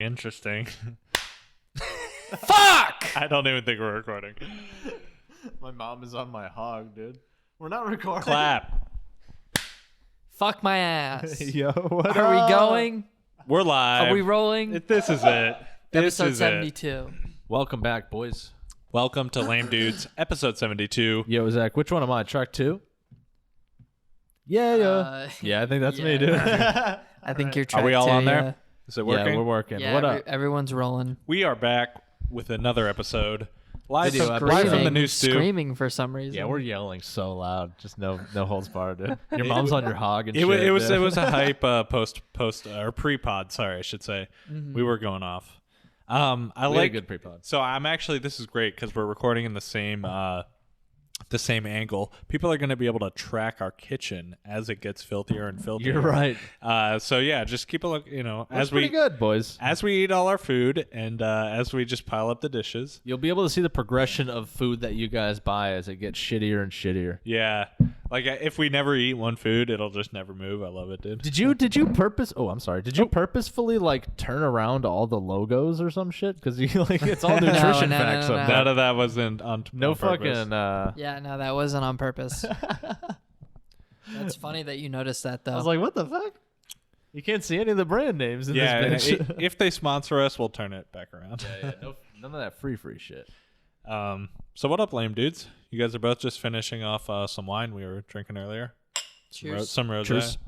Interesting. Fuck! I don't even think we're recording. My mom is on my hog, dude. We're not recording. Clap. Fuck my ass. Yo, what Are up? we going? We're live. Are we rolling? This is it. This Episode is 72. Welcome back, boys. Welcome to Lame Dudes, episode 72. Yo, Zach, which one am I? Track 2? Yeah. Yeah, I think that's me, dude. I think you're track Are we all two, on there? yeah. Is it working? Yeah, we're working. Yeah, What up? everyone's rolling. We are back with another episode. Live Video from, episode. live from the new stew. Screaming for some reason. Yeah, we're yelling so loud. Just no holds barred, dude. Your mom's on your hog and It, shit. was, it was dude. it was a hype post or pre-pod, sorry, I should say. Mm-hmm. We were going off. I We had a like good pre-pod. So I'm actually, this is great because we're recording in the same angle. People are going to be able to track our kitchen as it gets filthier and filthier. You're right. So yeah, just keep a look. That's as pretty we good, boys. as we eat all our food and as we just pile up the dishes. You'll be able to see the progression of food that you guys buy as it gets shittier and shittier. Yeah, like if we never eat one food, it'll just never move. I love it, dude. Did you purpose? Oh, I'm sorry. Did you purposefully like turn around all the logos or some shit? Because you like it's all nutrition no, facts no, up no. there. None of that wasn't on. No on purpose. fucking. Yeah, no, that wasn't on purpose. That's funny that you noticed that, though. I was like, what the fuck? You can't see any of the brand names in Yeah, this bitch. if they sponsor us, we'll turn it back around. Yeah, none of that free shit. So what up, lame dudes? You guys are both just finishing off some wine we were drinking earlier. Cheers. Some rosé. Cheers.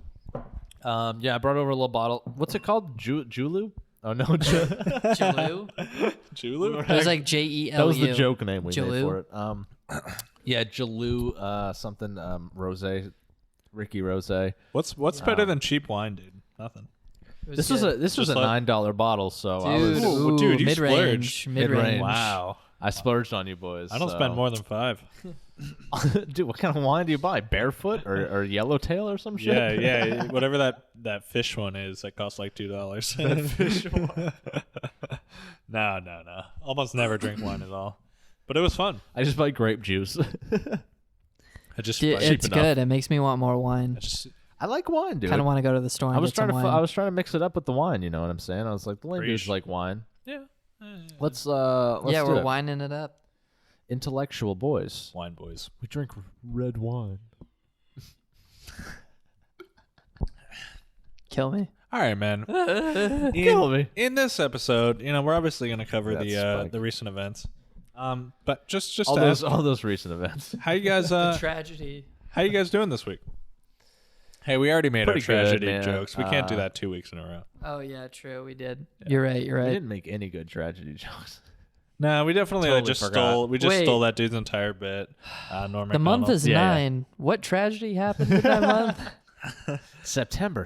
Yeah, I brought over a little bottle. What's it called? Julu? Oh no, Jaloo? Julu? It was like Jelu. that was the joke name we Jaloo? made for it. Yeah, Jaloo, something, rosé, Ricky Rosé. What's better than cheap wine, dude? Nothing. This was a Just $9 bottle, so I Dude, was Ooh, dude, you mid-range. splurged. Mid-range. Wow. I splurged on you boys. I don't so. spend more than $5. Dude, what kind of wine do you buy? Barefoot or Yellowtail or some shit? Yeah. Whatever that fish one is, that costs like $2. That fish one. No. Almost never drink wine at all. But it was fun. I just buy grape juice. I just Dude, cheap it's enough. good. It makes me want more wine. I like wine, dude. Kind of want to go to the store and I was get some trying to wine. I was trying to mix it up with the wine. You know what I'm saying? I was like, the lame dudes Preach. like wine. Yeah. Let's yeah, do we're it. wining it up. Intellectual boys. Wine boys. We drink red wine. Kill me. All right, man. Kill me. In this episode, we're obviously going to cover That's the spike. recent events. But just all to those ask, all those recent events. how you guys Tragedy. how you guys doing this week? Hey, we already made Pretty our tragedy good, man. jokes. We can't do that 2 weeks in a row. Oh, yeah, true. We did. You're right. You're We right. didn't make any good tragedy jokes. No, we definitely Totally just forgot. stole Wait. that dude's entire bit. Norm The month Macdonald. is Yeah, yeah. 9. What tragedy happened in that month? September.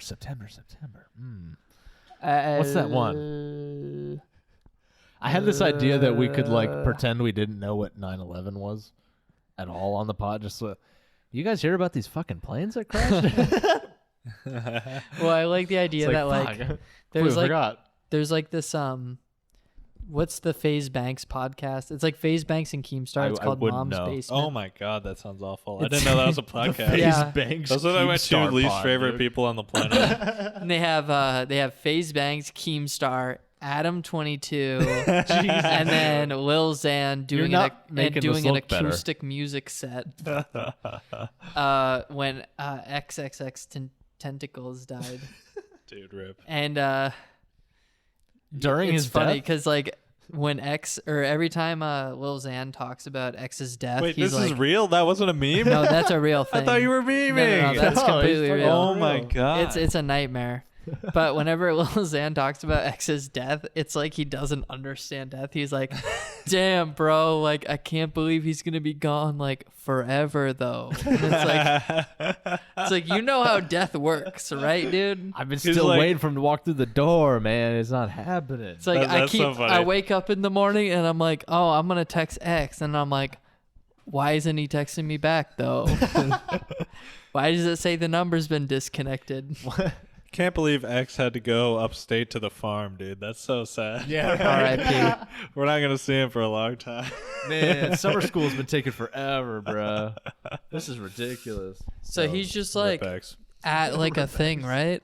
What's that one? I had this idea that we could like pretend we didn't know what 9/11 was at all on the pod. Just you guys hear about these fucking planes that crashed? Well, I like the idea that like fuck. there's We like forgot. there's like this what's the FaZe Banks podcast? It's like FaZe Banks and Keemstar. It's I called wouldn't Mom's know. Basement. Oh my god, that sounds awful. I It's- didn't know that was a podcast. Yeah. Banks. Those are like my two Keemstar least pod, favorite dude. people on the planet. And they have FaZe Banks, Keemstar, Adam 22, and then Lil Xan doing not making this an look better. acoustic music set. When XXX Tentacles died, Dude, rip. and During it's his funny death? because like when every time Lil Xan talks about X's death, Wait, he's this like, is real? That wasn't a meme? no, that's a real thing. I thought you were memeing. No, that's No, completely he's real. Oh my god. It's a nightmare. But whenever Lil Xan talks about X's death, it's like he doesn't understand death. He's like, damn, bro, like, I can't believe he's going to be gone, like, forever, though. And it's like, you know how death works, right, dude? I've been He's still like- waiting for him to walk through the door, man. It's not happening. It's like, That's so funny. I wake up in the morning and I'm like, oh, I'm going to text X. And I'm like, why isn't he texting me back, though? Why does it say the number's been disconnected? Can't believe X had to go upstate to the farm, dude. That's so sad. R.I.P. We're not gonna see him for a long time. Man, summer school's been taking forever, bro. This is ridiculous. So he's just like Rip X. at like a thing, right?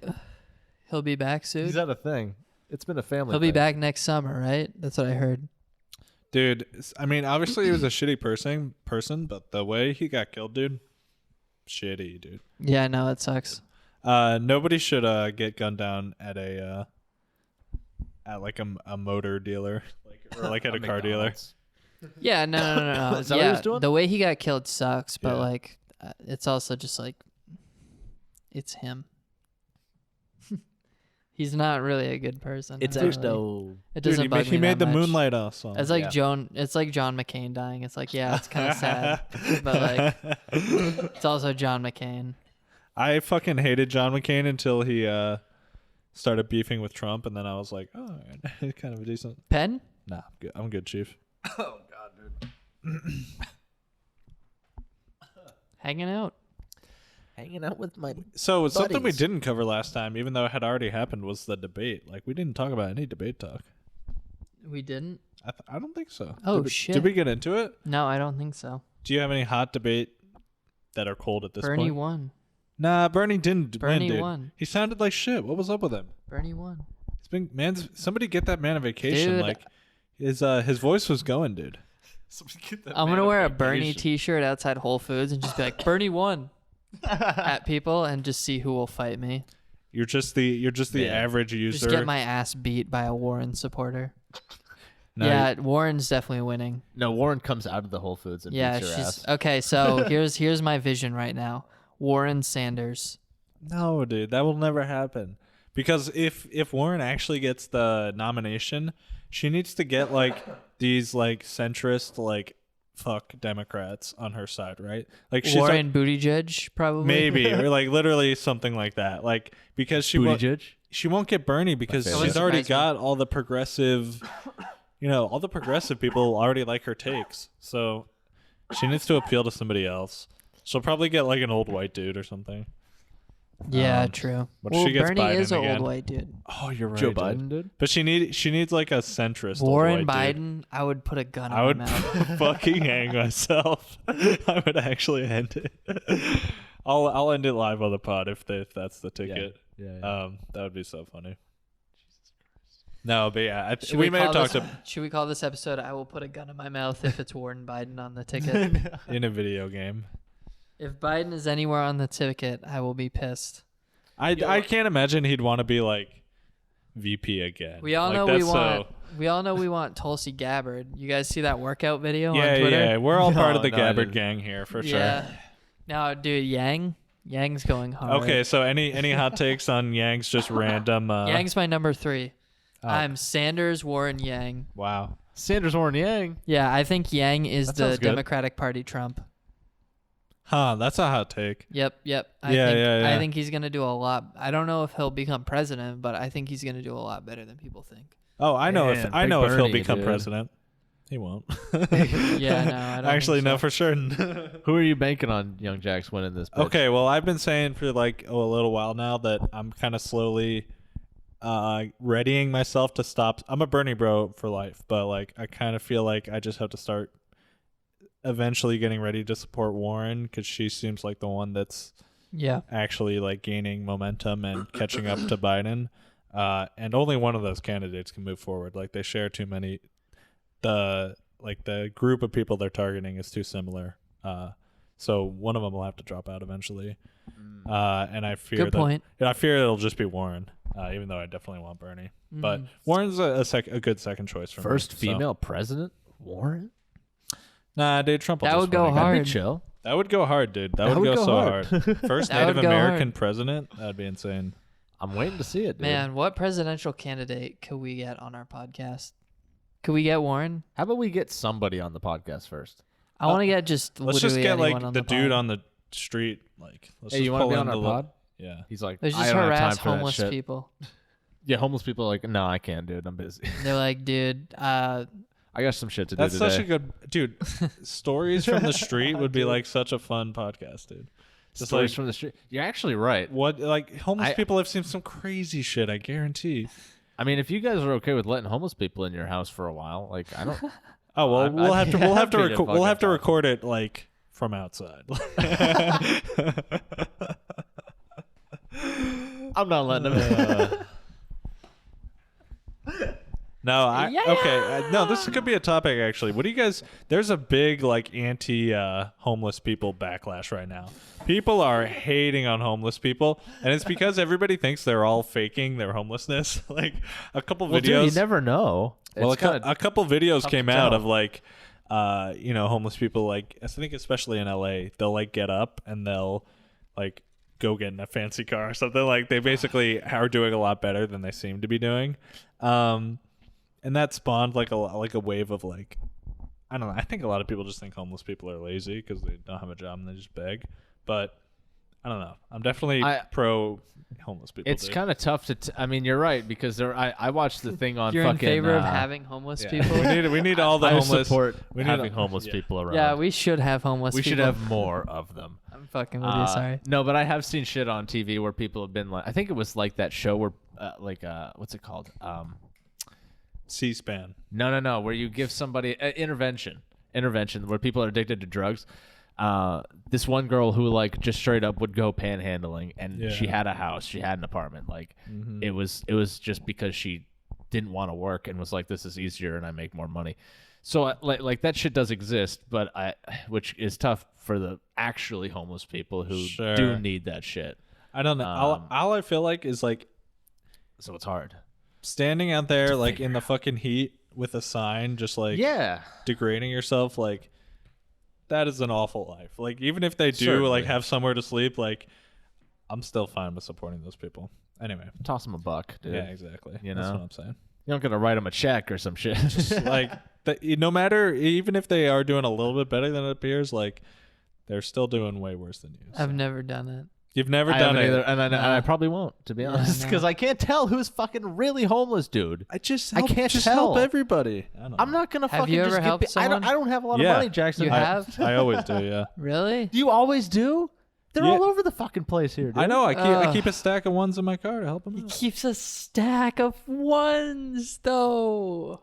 He'll be back soon. He's at a thing. It's been a family. He'll be thing. back next summer, right? That's what I heard. Dude, I mean, obviously he was a shitty person, but the way he got killed, dude, shitty, dude. Yeah, I know it sucks. Nobody should get gunned down at a motor dealer, or like at a car dealer. Yeah, no. Is that what he was doing? The way he got killed sucks, but Yeah. like, it's also just like, it's him. He's not really a good person. It's It doesn't Exto. It Dude, doesn't bug he me made that the much. Moonlight song. It's like Yeah. It's like John McCain dying. It's like, yeah, it's kind of sad, but like, it's also John McCain. I fucking hated John McCain until he started beefing with Trump, and then I was like, oh, all right, he's kind of a decent. Penn? Nah, I'm good. I'm good, Chief. Oh God, dude. Hanging out. Hanging out with my. So something we Buddies. didn't cover last time, even though it had already happened, was the debate. Like, we didn't talk about any debate talk. We didn't? I don't think so. Oh, did shit. Did we get into it? No, I don't think so. Do you have any hot debate that are cold at this Bernie point? won. Nah, Bernie didn't Bernie win, dude. won. He sounded like shit. What was up with him? Bernie won. He's been somebody get that man a vacation. Dude. Like his voice was going, dude. I'm going to wear a Bernie t-shirt outside Whole Foods and just be like, Bernie won at people and just see who will fight me. You're just the Yeah. average user. Just get my ass beat by a Warren supporter. No, Yeah, Warren's definitely winning. No, Warren comes out of the Whole Foods and Yeah, beats your she's ass. okay. So here's my vision right now. Warren Sanders. No, dude, that will never happen. Because if Warren actually gets the nomination, she needs to get like these like centrist like fuck Democrats on her side, right? Like she's Warren Buttigieg, probably. maybe or like literally something like that. Like because she won't get Bernie because favorite. she's already Surprise me. got all the progressive, all the progressive people already like her takes. So she needs to appeal to somebody else. She'll probably get like an old white dude or something. Yeah, true. but if Well, she gets Bernie Biden is an again- old white dude. Oh, you're right, Joe dude. Biden did. But she needs like a centrist. old Warren white dude. Biden, I would put a gun I in would my mouth. fucking hang myself. I would actually end it. I'll end it live on the pod if that's the ticket. Yeah. That would be so funny. No, but yeah, Should we may have call talked this- Should we call this episode "I will put a gun in my mouth" if it's Warren Biden on the ticket? in a video game. If Biden is anywhere on the ticket, I will be pissed. I can't imagine he'd want to be like VP again. We all Like, know that's we all know we want Tulsi Gabbard. You guys see that workout video Yeah, on Twitter? yeah. We're all part of No, the no, I Gabbard didn't. gang here for Yeah. Now, dude, Yang's going sure. hard. Okay, so any hot takes on Yang's just random? Yang's my number 3. Oh. I'm Sanders, Warren, Yang. Wow. Sanders, Warren, Yang. Yeah, I think Yang is That the sounds good. Democratic Party Trump. Huh, that's a hot take. Yep. Yeah, yeah. I think he's gonna do a lot. I don't know if he'll become president, but I think he's gonna do a lot better than people think. Oh, I know Man, if I Big know if he'll Bernie, become dude. president. He won't. Yeah, no, I don't Actually, think no, so. for sure. Who are you banking on, Young Jack's winning this? Bitch? Okay, well, I've been saying for like a little while now that I'm kind of slowly readying myself to stop. I'm a Bernie bro for life, but like I kind of feel like I just have to start eventually getting ready to support Warren because she seems like the one that's Yeah. actually like gaining momentum and catching up to Biden. And only one of those candidates can move forward. Like they share too many. The group of people they're targeting is too similar. So one of them will have to drop out eventually. And I fear Good point. I fear it'll just be Warren, even though I definitely want Bernie. But Warren's a good second choice for First me. female president, Warren. Nah, dude, Trump will That just would go win again. hard. That'd be chill. That would go hard, dude. That would go so hard. First That would Native go American hard. president. That'd be insane. I'm waiting to see it, dude. Man, what presidential candidate could we get on our podcast? Could we get Warren? How about we get somebody on the podcast first? I want to get just Let's literally just get like anyone on the dude pod. on the street. Like, let's Hey, just you want to pull be in on our the pod? Yeah. He's like, Let's I just don't have time harass for that homeless shit. people. Yeah, homeless people are like, no, I can't, dude. I'm busy. They're like, dude, I got some shit to do That's today. such a good dude. Stories from the street would be like such a fun podcast, dude. Just Stories like from the street. You're actually right. what like homeless I- people have seen some crazy shit, I guarantee. I mean, if you guys are okay with letting homeless people in your house for a while, like I don't. Oh well, I'd we'll be have to happy to record. We'll fucking have to talk. record it like from outside. I'm not letting them. No, Yeah. okay. No, this could be a topic actually. What do you guys? There's a big like anti homeless people backlash right now. People are hating on homeless people, and it's because everybody thinks they're all faking their homelessness. Like a couple Well, videos. dude, you never know. Well, It's kinda a couple videos tough came to out tell. of like, homeless people. Like I think especially in LA, they'll like get up and they'll like go get in a fancy car or something. Like they basically are doing a lot better than they seem to be doing. And that spawned like a wave of like, I don't know. I think a lot of people just think homeless people are lazy because they don't have a job and they just beg. But I don't know. I'm definitely pro homeless people. It's kind of tough to. I mean, you're right because I watched the thing on You're fucking. in favor of having homeless Yeah. people? we need all the I homeless. support we need having all- homeless yeah. people around. Yeah, we should have homeless we people. should have more of them. I'm fucking with you, sorry. No, but I have seen shit on TV where people have been like, I think it was like that show where, what's it called? C-SPAN. No, where you give somebody intervention where people are addicted to drugs. This one girl who like just straight up would go panhandling, and she had a house, she had an apartment. Like it was just because she didn't want to work and was like, this is easier and I make more money. So like that shit does exist, but which is tough for the actually homeless people who do need that shit. I don't know. All I feel like is like So it's hard. standing out there like in the fucking heat with a sign, just like degrading yourself. Like that is an awful life. Like even if they do like have somewhere to sleep, like I'm still fine with supporting those people. Anyway, Toss them a buck, dude. yeah, exactly. You That's know? what I'm saying. You're not gonna write them a check or some shit. Like no matter, even if they are doing a little bit better than it appears, like they're still doing way worse than you. So. I've never done it. You've never I done haven't it. either, and I probably won't, to be honest, no. because I can't tell who's fucking really homeless, dude. I can't just tell. help everybody. I don't know. I'm not gonna Have fucking you ever just helped I don't someone? have a lot Yeah. of money, Jackson. You have? I always do. Yeah. Really? Do you always do? They're Yeah. all over the fucking place here, dude. I know. I Ugh. keep a stack of ones in my car to help them He out. keeps a stack of ones, though.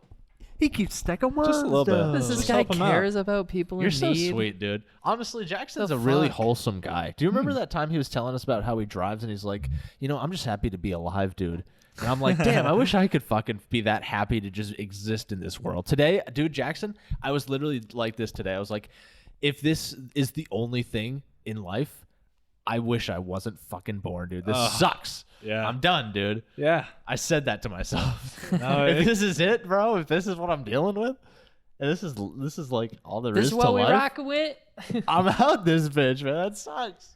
He keeps stacking words. Just a little bit. though. This Just guy help him out. cares about people You're in so need. sweet, dude. Honestly, Jackson's The a really fuck? wholesome guy. Do you remember that time he was telling us about how he drives and he's like, I'm just happy to be alive, dude. And I'm like, damn, I wish I could fucking be that happy to just exist in this world. Today, dude, Jackson, I was literally like this today. I was like, if this is the only thing in life, I wish I wasn't fucking born, dude. This sucks. Yeah. I'm done, dude. Yeah. I said that to myself. No, if this is it, bro, if this is what I'm dealing with, and this is like all there This is is to what we life, rock with. I'm out this bitch, man. That sucks.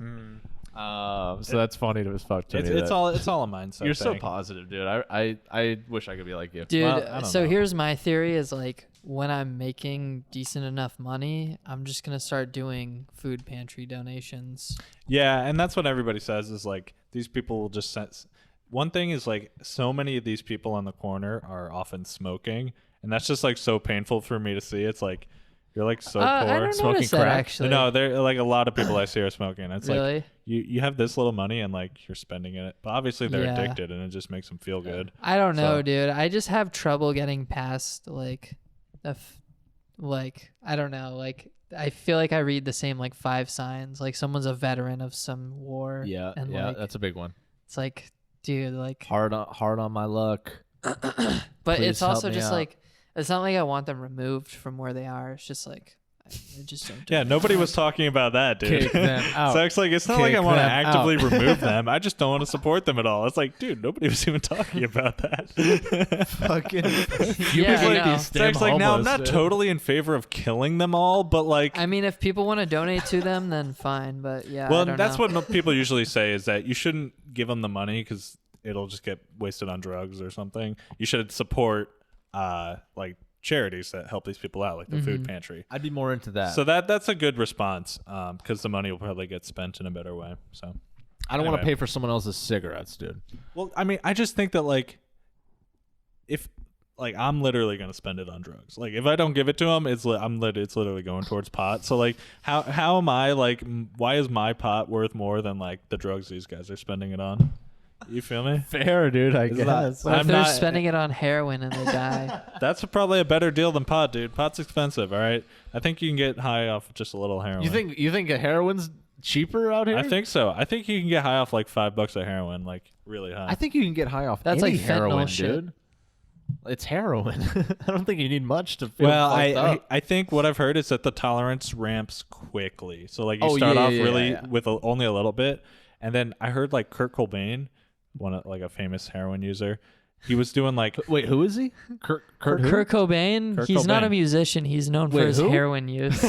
So that's funny to as fuck to me. It's all a mindset. You're so thing. positive, dude. I wish I could be like you. Dude, Well, I don't so know. here's my theory is like when I'm making decent enough money, I'm just going to start doing food pantry donations. Yeah, and that's what everybody says is like these people will just sense. One thing is like so many of these people on the corner are often smoking, and that's just like so painful for me to see. It's like you're like so I poor. don't smoking notice that crack? actually. No, they're like a lot of people I see are smoking. It's Really? like you have this little money and like you're spending it, but obviously they're Yeah. addicted and it just makes them feel good. I don't know, So- dude. I just have trouble getting past like I don't know, like I feel like I read the same like 5 signs, like someone's a veteran of some war. Yeah, and yeah, like, that's a big one. it's like, dude, like, Hard on my luck. but Please it's help also me just out. like, it's not like I want them removed from where they are. It's just like, I just don't. do Yeah, it. nobody was talking about that, dude. Kick them out. So it's like it's not like Kick I want to them actively out. remove them. I just don't want to support them at all. It's like, dude, nobody was even talking about that. Fucking. Yeah, I know. So it's like now I'm not totally in favor of killing them all, but like, I mean, if people want to donate to them, then fine. But yeah, I well, don't that's know. what people usually say is that you shouldn't give them the money because it'll just get wasted on drugs or something. You should support like charities that help these people out, like the food pantry. I'd be more into that. So that's a good response because the money will probably get spent in a better way. So I don't want to anyway. pay for someone else's cigarettes, dude. well, I mean, I just think that like if like I'm literally gonna spend it on drugs. Like if I don't give it to them, it's literally going towards pot. So like how am I like why is my pot worth more than like the drugs these guys are spending it on? You feel me? Fair, dude. I guess. What if I'm they're not- spending it on heroin and they die? That's probably a better deal than pot, dude. Pot's expensive, all right? I think you can get high off just a little heroin. You think a heroin's cheaper out here? I think so. I think you can get high off like $5 of heroin, like really high. I think you can get high off That's any like fentanyl heroin, shit. dude. It's heroin. I don't think you need much to feel Well, fucked up. I think what I've heard is that the tolerance ramps quickly. So like you start off really with only a little bit, and then I heard like Kurt Cobain, like a famous heroin user, he was doing like Wait, who is he? Kurt Cobain. Kurt He's not a Cobain. musician. He's known for his who? heroin use.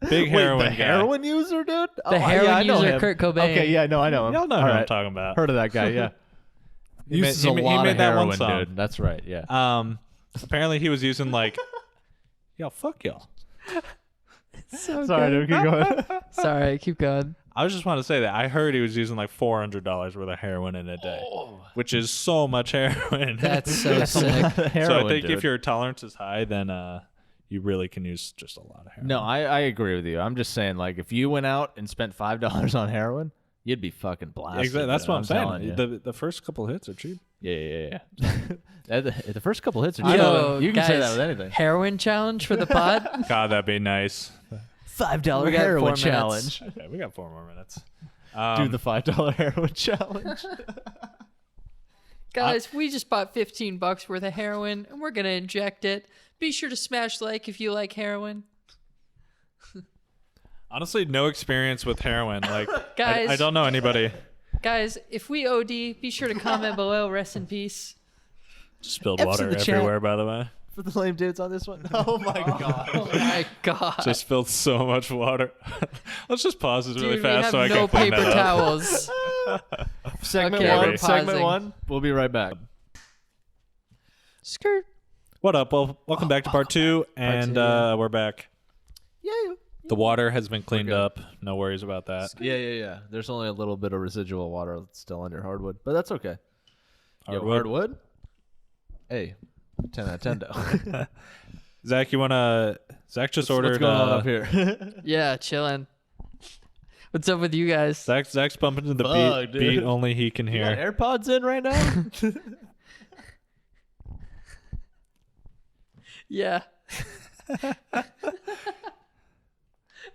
big heroin the guy. heroin user, dude. The heroin I know user, him. Kurt Cobain. Okay, yeah, no, I know him. Y'all know All who I'm right. talking about. Heard of that guy? Yeah. He made- Uses he a made- he lot made of that one heroin, song. dude. That's right. Yeah. Apparently he was using like, yo, fuck y'all. So Sorry, good. dude. Keep going. Sorry, keep going. I just want to say that I heard he was using like $400 worth of heroin in a day, which is so much heroin. That's so That's a lot sick. of So I heroin, think dude. if your tolerance is high, then you really can use just a lot of heroin. No, I agree with you. I'm just saying, like, if you went out and spent $5 on heroin, you'd be fucking blasted. Exactly. That's dude. what I'm telling saying. you. The first couple hits are cheap. Yeah. The first couple hits are Yo, chill. You can say that guys, with anything. Heroin challenge for the pod. God, that'd be nice. $5 We got 4 heroin minutes. challenge. Okay, we got 4 more minutes. Do the $5 heroin challenge. Guys, we just bought $15 worth of heroin and we're gonna inject it. Be sure to smash like if you like heroin. Honestly, no experience with heroin. Like, Guys. I don't know anybody. Guys, if we OD, be sure to comment below. Rest in peace. Just spilled F's water in the chat. everywhere, by the way. For the lame dudes on this one. Oh my god. Oh my god. Just spilled so much water. Let's just pause this really Dude, fast we have so I no can clean paper that up. towels. Segment Okay, one. we're Segment pausing. one. We'll be right back. Skirt. What up? Well, welcome back to part 2, and we're back. Yeah. The water has been cleaned good. up. No worries about that. Yeah. There's only a little bit of residual water still on your hardwood, but that's okay. Hardwood. Hardwood? Hey, 10 out of 10 though. Zach, you wanna? Zach just What's ordered. going on up here? Yeah, chilling. What's up with you guys? Zach's bumping to the Fuck, dude. beat only he can You got hear. AirPods in right now? Yeah.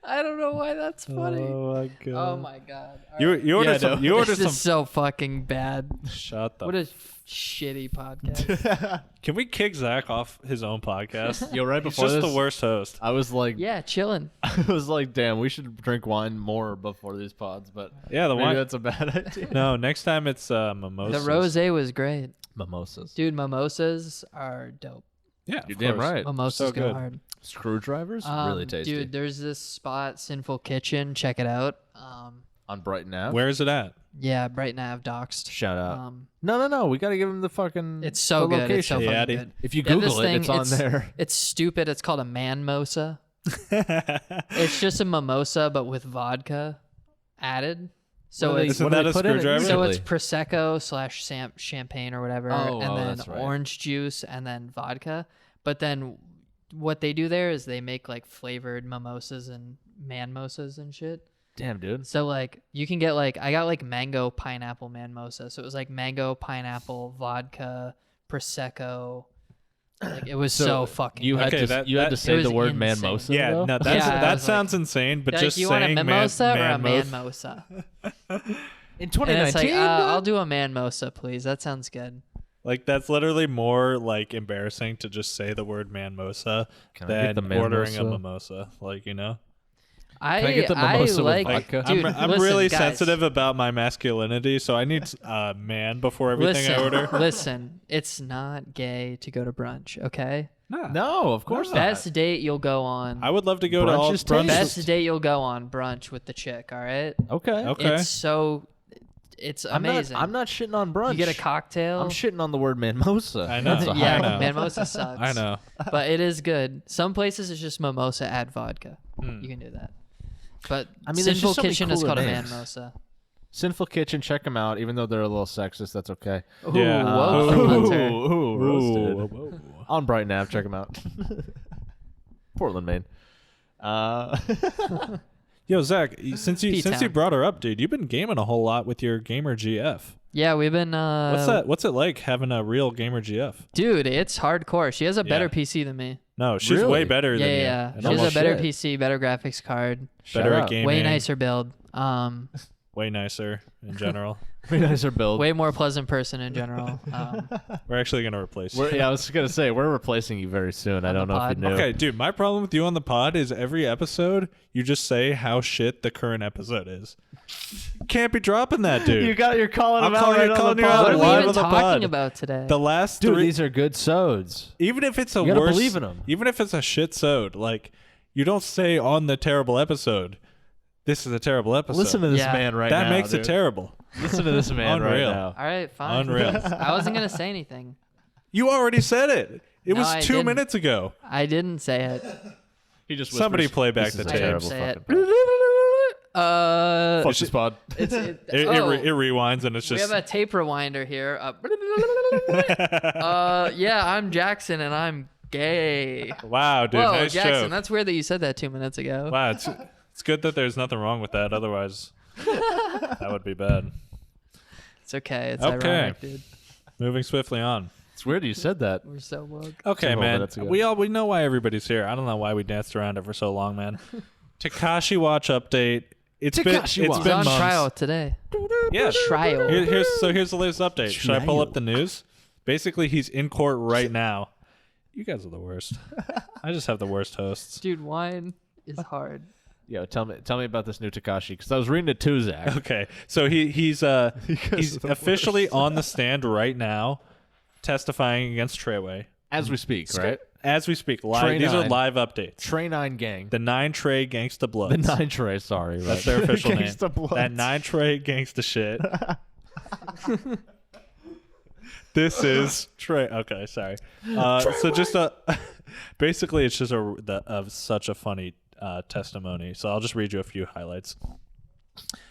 I don't know why that's funny. Oh my god. Oh my god. All right. You ordered some. You ordered This some. is so fucking bad. Shut the. What a shitty podcast. Can we kick Zach off his own podcast? Yo, right He's before just this, the worst host. I was like, Yeah, chilling. I was like, damn, we should drink wine more before these pods, but Yeah, the maybe wine. that's a bad idea. No, next time it's mimosas. The rosé was great. Mimosas. Dude, mimosas are dope. Yeah, You're of damn course. right. Mimosas So go good. hard. Screwdrivers? really tasty. Dude, there's this spot, Sinful Kitchen. Check it out. On Brighton Ave? Where is it at? Yeah, Brighton Ave doxed. Shout out. Um, No. We got to give him the fucking it's so the good. It's so location. Yeah, fucking dude. good. If you They have Google this it, it's thing, on there. It's stupid. It's called a manmosa. It's just a mimosa, but with vodka added. So What do it's Isn't that a put in it screwdriver? so usually? it's prosecco / champagne or whatever, Oh, and then that's right. orange juice, and then vodka. But then what they do there is they make like flavored mimosas and manmosas and shit. Damn, dude. So like you can get like I got like mango pineapple manmosa. So it was like mango pineapple vodka prosecco. Like it was so fucking. You good. had Okay, to that- you had that- to say it the was word insane. manmosa. Yeah, though? no, Yeah, that I was sounds insane. But They're just like, you want a saying mimosa or a man manmosa? In And 2019, it's like I'll do a manmosa, please. That sounds good. like that's literally more like embarrassing to just say the word manmosa Can I get than the ordering a manmosa? mimosa. Like I I get the mimosa with like, vodka? dude. I'm listen, really guys. sensitive about my masculinity, so I need man before everything Listen, I order. listen. It's not gay to go to brunch. Okay. no, of course not. Best date you'll go on. I would love to go to Brunch all is brunch. tasty. Best date you'll go on brunch with the chick. All right. Okay. Okay. It's so. It's amazing. I'm not shitting on brunch. You get a cocktail. I'm shitting on the word manmosa. I know. That's a Yeah, high note. manmosa sucks. I know. But it is good. Some places it's just mimosa add vodka. Hmm. You can do that. But I mean, there's Sinful just so many Kitchen is cooler called names. a manmosa. Sinful Kitchen, check them out. Even though they're a little sexist, that's okay. Ooh, Yeah. whoa, Ooh. Hunter. Ooh, roasted. Whoa, whoa, whoa. On Brighton Ave, check them out. Portland, Maine. Yo, Zach, since you P-Town. brought her up, dude, you've been gaming a whole lot with your gamer GF. Yeah, we've been. What's that? What's it like having a real gamer GF? Dude, it's hardcore. She has a better Yeah. PC than me. No, she's Really? way better Yeah, than you. yeah. And She has almost a better shit. PC, better graphics card, better Shout at out. gaming. way nicer build. way nicer in general. Way nicer build. Way more pleasant person in general. We're actually gonna replace you. I was gonna say we're replacing you very soon. I don't know if you knew. Okay, dude, my problem with you on the pod is every episode you just say how shit the current episode is. Can't be dropping that, dude. You're calling I'm him out calling- right on calling the you out pod. What are we live even on the talking pod. about today? The last Dude, three, these are good sods. even if it's a You gotta worse, believe in 'em. even if it's a shit sode, like you don't say on the terrible episode, this is a terrible episode. Listen to this Yeah. man right now. that makes dude. it terrible. Listen to this man right Unreal. now. All right, fine. Unreal. I wasn't gonna say anything. You already said it. It No, was I 2 didn't. minutes ago. I didn't say it. He just Somebody whispers, play back "This the is a tape." terrible Say it. fucking pod." Fuck this pod. It's It oh, rewinds and it's we just have a tape rewinder here. Yeah, I'm Jackson and I'm gay. wow, dude. Whoa, Nice Jackson, joke. that's weird that you said that 2 minutes ago. Wow, it's good that there's nothing wrong with that. Otherwise, that would be bad. It's okay. It's Okay. ironic, dude. Moving swiftly on. It's weird you said that. We're so woke. Okay, Several man. minutes ago. We know why everybody's here. I don't know why we danced around it for so long, man. Takashi Watch update. It's Takashi Watch. He's been on months. trial today. Yeah. Trial. Here's the latest update. Should I pull up the news? Basically, he's in court right now. You guys are the worst. I just have the worst hosts. Dude, wine is hard. Yo, tell me about this new Takashi because I was reading it too, Zach. Okay, so he's officially on the stand right now, testifying against Treyway As we speak, right? as we speak. Live. Trey These are 9. live updates. Trey 9 gang. The 9 Trey Gangsta Bloods. The 9 Trey, sorry. Right? That's their official name. Gangsta Bloods. That 9 Trey Gangsta shit. This is Trey. Okay, sorry. So just basically, it's just such a funny testimony. So I'll just read you a few highlights.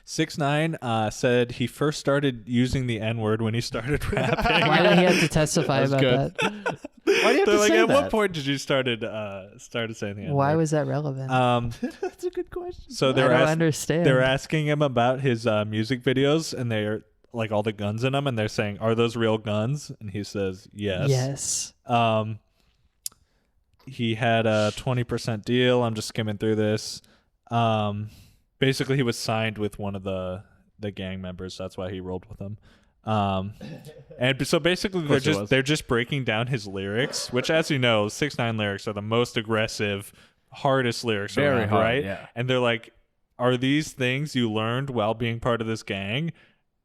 6ix9ine said he first started using the N-word when he started rapping. Why did he have to testify That's about good. that? Why do you have They're to like, say at that? what point did you started saying the N-word? Why was that relevant? That's a good question. So I don't understand. they're asking him about his music videos, and they're like all the guns in them, and they're saying, "Are those real guns?" And he says, "Yes." Yes. He had a 20% deal. I'm just skimming through this. Basically, he was signed with one of the gang members. That's why he rolled with them. And so basically, they're just breaking down his lyrics, which, as you know, 6ix9ine lyrics are the most aggressive, hardest lyrics Very around, hard, right? yeah. And they're like, "Are these things you learned while being part of this gang?"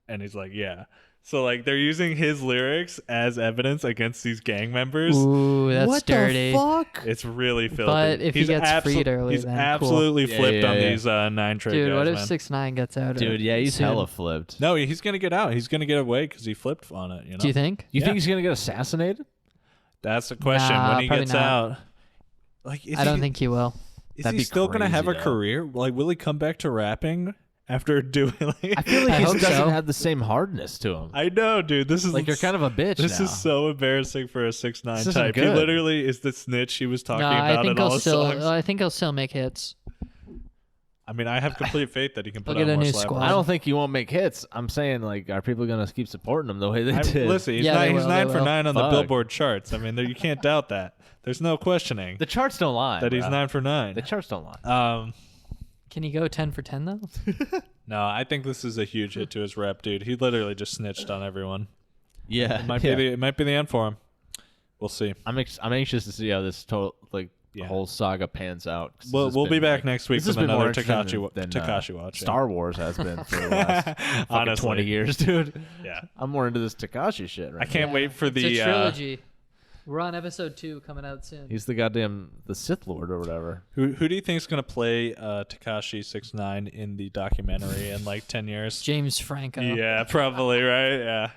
And he's like, "Yeah." So like they're using his lyrics as evidence against these gang members. Ooh, that's what dirty. the fuck? It's really filthy. But if he gets freed early, he's then absolutely cool. flipped Yeah, on yeah. these 9 Trey Dude, guys, what if man. 6ix9ine gets out? Dude, yeah, he's soon? hella flipped. No, he's gonna get out. He's gonna get away because he flipped on it. You know. Do you think? You Yeah. think he's gonna get assassinated? That's the question. Nah, When he probably gets not. out, like, is I don't he, think he will. is That'd he be still gonna have a crazy, though. career? Like, will he come back to rapping after doing? Like, I feel like I he hope doesn't so. have the same hardness to him. I know, dude. This is Like you're kind of a bitch This now. is so embarrassing for a 6ix9ine This isn't type. He good. literally is the snitch he was talking No, about I think in all he'll his still. songs. I think he'll still make hits. I mean, I have complete faith that he can put He'll out get a more new slap squad. I don't think he won't make hits. I'm saying, like, are people gonna keep supporting him the way they did? Listen, he's, Yeah, they he's will, 9 they for will. 9 on the Fuck. Billboard charts. I mean, you can't doubt that. There's no questioning The charts don't lie. that he's bro. 9 for 9. The charts don't lie. Can he go 10 for 10 though? No, I think this is a huge hit to his rep, dude. He literally just snitched on everyone. Yeah, It might yeah. be the end for him. We'll see. I'm anxious to see how this the Yeah. whole saga pans out. 'cause We'll this has be been, back like- next week this has with been more another interesting Takashi watch. Star Wars has been for the last fucking Honestly. 20 years, dude. Yeah. I'm more into this Takashi shit right I can't Yeah, wait for it's the a trilogy. We're on episode 2 coming out soon. He's the goddamn the Sith Lord or whatever. who do you think is gonna play Takashi 6ix9ine in the documentary in like 10 years? James Franco. Yeah, probably, right? Yeah.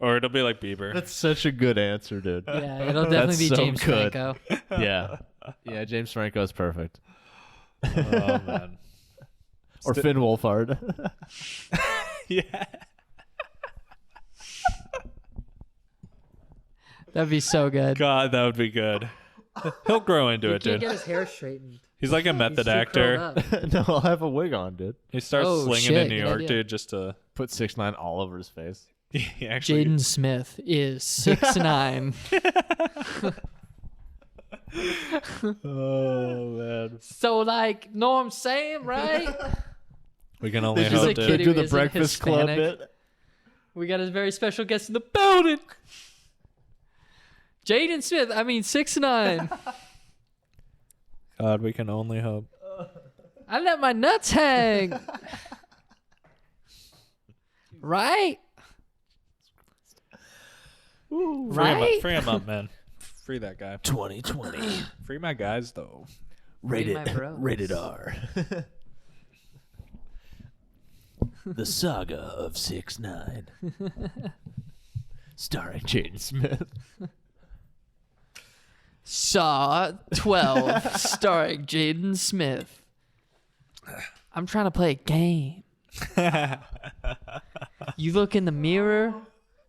Or it'll be like Bieber. That's such a good answer, dude. Yeah, it'll definitely be so James good. Franco. Yeah. Yeah, James Franco is perfect. Oh man. Or Finn Wolfhard. Yeah. That'd be so good. God, that would be good. He'll grow into He it, can't dude. get his hair straightened. He's like a He's method too actor. curled up. No, I'll have a wig on, dude. He starts Oh, slinging shit, in New good York, idea. dude, just to Put 6ix9ine all over his face. he actually. Jaden Smith is 6'9". Oh man. So like, know what I'm saying, right? We can only There's just hope a to. kid do who the isn't Breakfast Club Hispanic. bit. We got a very special guest in the building. Jaden Smith. 6'9". God, we can only hope. I let my nuts hang. Right? Right? Free him up, man. Free that guy. 2020. Free my guys, though. Free my bros. Rated R. The Saga of 6ix9ine. Starring Jaden Smith. Saw 12, starring Jaden Smith. I'm trying to play a game. You look in the mirror.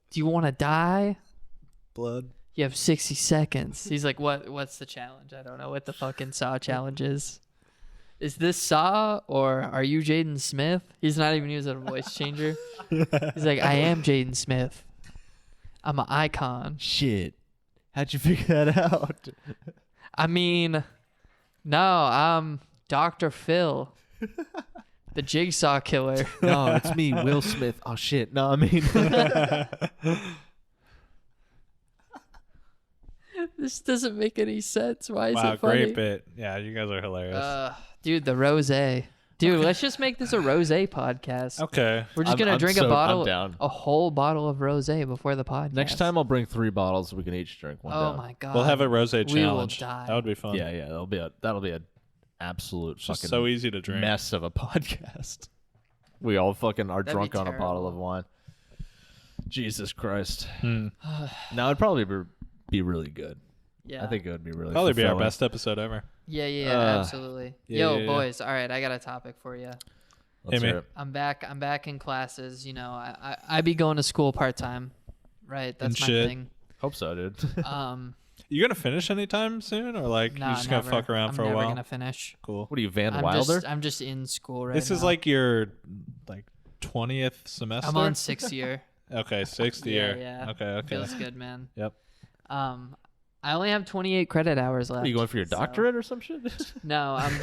Do you want to die? Blood. You have 60 seconds. He's like, what's the challenge? I don't know what the fucking Saw challenge is. Is this Saw or are you Jaden Smith? He's not even using a voice changer. He's like, I am Jaden Smith. I'm an icon. Shit. How'd you figure that out? No, I'm Dr. Phil, the Jigsaw Killer. No, it's me, Will Smith. Oh, shit. No, This doesn't make any sense. Why is Wow, it funny? great bit. Yeah, you guys are hilarious. Dude, the rosé. Dude, let's just make this a rosé podcast. Okay. We're just I'm gonna drink I'm a bottle, down. a whole bottle of rosé before the podcast. Next time I'll bring 3 bottles. We can each drink one. Oh down. my god. We'll have a rosé We will challenge. die. That would be fun. Yeah, that'll be a absolute It's just fucking so easy to drink. mess of a podcast. We all fucking are That'd drunk be on a bottle terrible. of wine. Jesus Christ. Hmm. Now it'd probably be really good. Yeah. I think it would be really Probably be our fulfilling. best episode ever. Yeah, absolutely. yeah, Yo, yeah. boys. All right, I got a topic for you. Let's Hey, hear man. it. I'm back in classes. You know, I be going to school part time. Right, that's And my shit. thing. Hope so, dude. You gonna finish anytime soon, or like Nah, you just never. gonna fuck around I'm for a never while? gonna finish. Cool. What are you, Van Wilder? I'm just in school right This is now. like your 20th semester. I'm on 6th year. Okay, 6th Yeah, year. yeah. Okay. Feels good, man. Yep. I only have 28 credit hours left. Are you going for your so- doctorate or some shit? No, I'm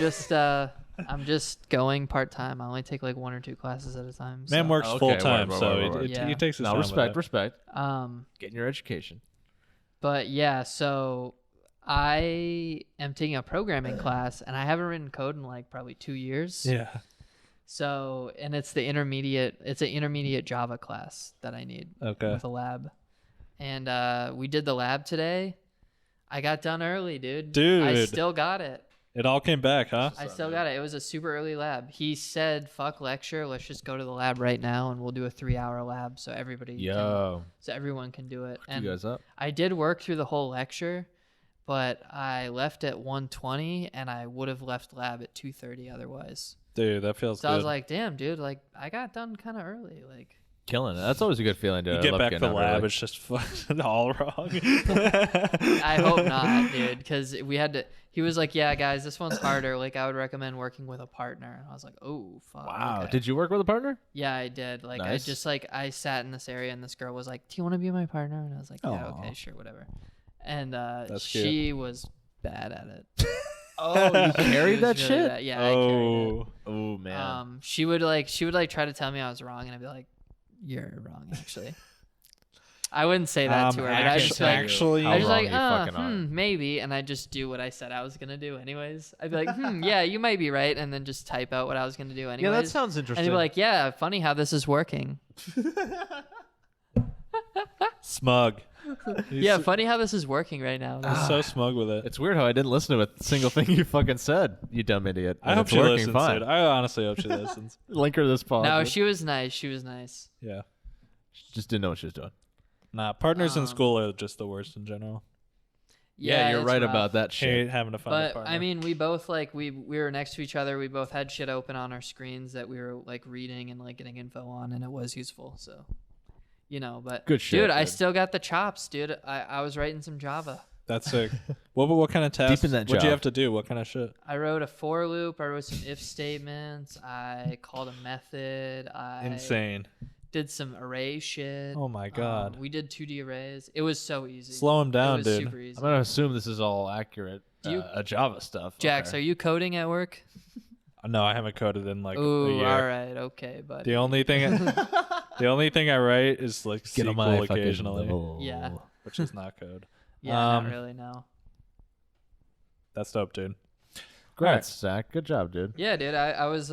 just going part time. I only take like 1 or 2 classes at a time. Man so, works Okay, full time, word, so word. Yeah. he takes his No, time. respect, with respect. um, Getting your education. but yeah, so I am taking a programming class, and I haven't written code in like probably 2 years. it. Yeah. So, and it's an intermediate Java class that I need Okay. with a lab. And we did the lab today. I got done early, dude. Dude. I still got it. It all came back, huh? I still got it. It was a super early lab. He said, "Fuck lecture. Let's just go to the lab right now, and we'll do a 3-hour lab so so everyone can do it." You And guys up? I did work through the whole lecture, but I left at 1:20, and I would have left lab at 2:30 otherwise. Dude, that feels So good. I was like, "Damn, dude! Like I got done kind of early. Like Killing it. That's always a good feeling, dude. you I get love back getting to out lab, early. it's just fucking all wrong. I hope not, dude, because we had to." He was like, "Yeah, guys, this one's harder. Like I would recommend working with a partner." And I was like, "Oh, fuck." Wow. okay." Did you work with a partner? Yeah, I did. Like Nice. I just I sat in this area and this girl was like, "Do you want to be my partner?" And I was like, "Yeah, Aw. okay, sure, whatever." And That's she was bad at it. Oh, you carried She that was really shit? bad. Yeah, I carried it. Oh, man. She would try to tell me I was wrong, and I'd be like, "You're wrong, actually." I wouldn't say that to her, but I just like, actually, I was How like, wrong you fucking are. maybe, and I just do what I said I was gonna do anyways. I'd be like, yeah, you might be right, and then just type out what I was gonna do anyways. Yeah, that sounds And interesting. they'd be like, yeah, funny how this is working. smug. He's Yeah, funny how this is working right now. so smug with it. it's weird how I didn't listen to a single thing you fucking said, you dumb idiot. I And hope it's she working listens. fine. Dude. I honestly hope she listens. Link her to this pod. No, dude. she was nice. She was nice. Yeah. just didn't know what she was doing. Nah, partners in Um, school are just the worst in general. Yeah, you're it's right rough. about that Hate shit. having to find a But partner. I mean, we both we were next to each other. We both had shit open on our screens that we were like reading and like getting info on, and it was useful. So, you know, but Good shit, dude. I dude. still got the chops, dude. I was writing some Java. That's sick. What kind of tasks? in that What'd you job. have to do? What kind of shit? I wrote a for loop. I wrote some if statements. I called a method. I Insane. did some array shit. Oh my god. We did 2D arrays. It was so easy. Slow him It down, was dude. super easy. I'm gonna assume this is all accurate. Do you- Java stuff. Jax, Okay. are you coding at work? No, I haven't coded in like a Ooh, year. all right, okay, but The only thing I write is like Get on SQL my fucking occasionally, level. Yeah. which is not code. yeah, not really, no. That's dope, dude. Congrats, Zach. Good job, dude. Yeah, dude, I was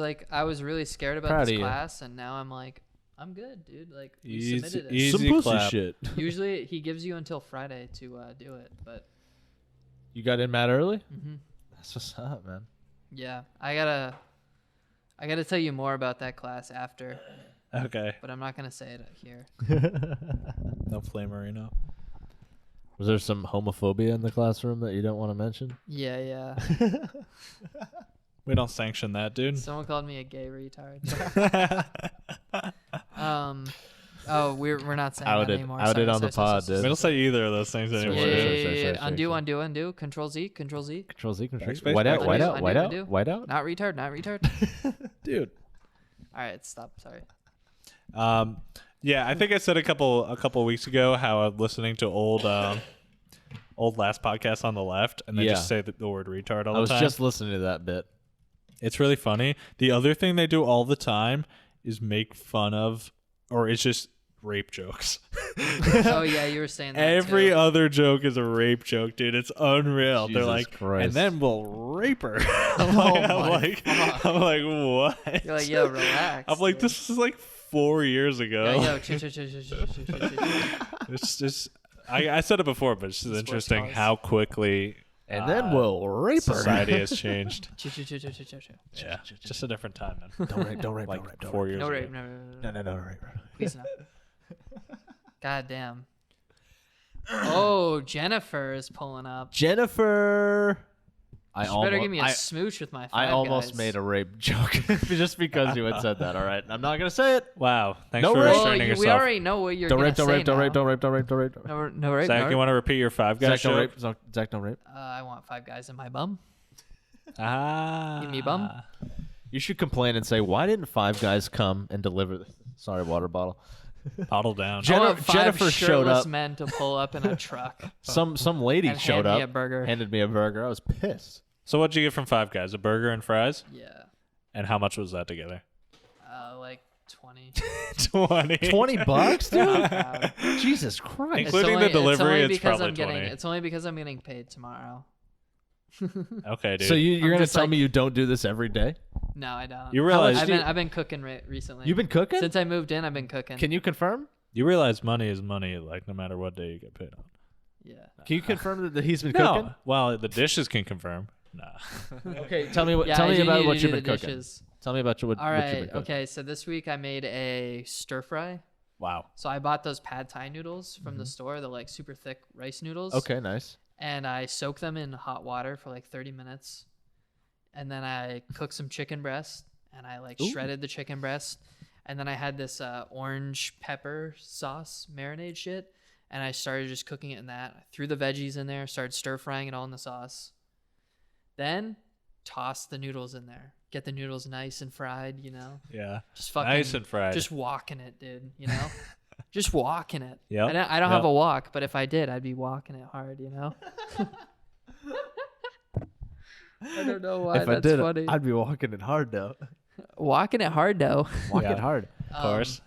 really scared about Proud of this you. class, and now I'm like, I'm good, dude. Like, we Easy- submitted it. easy. Some pussy clap. shit. Usually, he gives you until Friday to do it, but You got in mad early? mhm. That's what's up, man. Yeah, I gotta tell you more about that class after, Okay. but I'm not gonna say it here. No flamerino. Was there some homophobia in the classroom that you don't want to mention? Yeah. We don't sanction that, dude. Someone called me a gay retard. Oh, we're not saying that Outed. anymore. Outed Sorry, on the pod, We dude. don't say either of those things Sorry, anymore. Yeah, sorry, yeah, sorry, yeah, sorry, yeah. sorry, Undo, sorry. undo. Control Z, Control Z. Control Z, Control Z. Backspace, White out, backspace. white out, Undo, white out, undo. white out. Not retard, not retard. Dude. All right, stop. Sorry. Yeah, I think I said a couple weeks ago how I'm listening to old last podcast on the left, and they Yeah. just say the word retard all I the was time. just listening to that bit. It's really funny. The other thing they do all the time is make fun of, or it's just rape jokes. Oh yeah, you were saying that Every too. other joke is a rape joke, dude. It's unreal. They're Jesus like, Christ. and then we'll rape her. I'm like, what? You're like, yo, relax. I'm like, dude. this is like 4 years ago. Yo, chill, chill, chill, chill, chill, chill, chill, chill. It's just, I said it before, but it's just Sports interesting cars. how quickly And then we'll rape her. society has changed. Chill, chill, chill, chill, chill, chill, chill. Yeah, just a different time, man. Don't rape, don't rape, Like don't rape, don't 4 rape. years No ago. rape, no rape. Please no. God damn. Oh, Jennifer is pulling up. Jennifer. I She better give me a smooch with my I Five almost Guys. made a rape joke just because you had said that. All right, I'm not gonna say it. Wow, thanks No for rape. Well, restraining we yourself. already know what you're Don't gonna rape, don't say rape, don't now. rape, don't rape, don't rape, don't rape. No rape, Zach, no you rape. want to repeat your Five Guys Zach, don't rape. joke? Zach, don't rape. I want Five Guys in my bum. Ah, Give me a bum. You should complain and say, why didn't Five Guys come and deliver this? Sorry, water bottle. Bottle down. I want five Jennifer showed shirtless up. men to pull up in a truck. Some lady And showed hand me up, a burger. handed me a burger. I was pissed. So what'd you get from Five Guys? A burger and fries? Yeah. And how much was that together? Like 20. 20. $20, dude. Not proud. Jesus Christ. Including the delivery, it's because probably 20. It's only because I'm getting paid tomorrow. Okay, dude. So you're I'm gonna just tell like- me you don't do this every day? No, I don't. You realize- I've been cooking recently. You've been cooking? Since I moved in, I've been cooking. Can you confirm? You realize money is money, like no matter what day you get paid on. Yeah. Can you confirm that he's been No. cooking? Well, the dishes can confirm. Nah. Okay, tell me Yeah, tell I me do about need what to you've do been the cooking. dishes. Tell me about what All you've been right. cooking. Okay. So this week I made a stir fry. Wow. So I bought those pad thai noodles from the store, the like super thick rice noodles. Okay, nice. And I soaked them in hot water for like 30 minutes. And then I cooked some chicken breast and I like shredded the chicken breast. And then I had this orange pepper sauce marinade shit. And I started just cooking it in that. I threw the veggies in there, started stir frying it all in the sauce. Then toss the noodles in there. Get the noodles nice and fried, you know? Yeah. Just fucking Nice and fried. Just walking it, dude, you know? Just walking it. Yep. I don't have Yep. a walk, but if I did, I'd be walking it hard, you know? I don't know why if that's I did, funny. I'd be walking it hard though. Walking it hard though. Walk Yeah. it hard. Of course.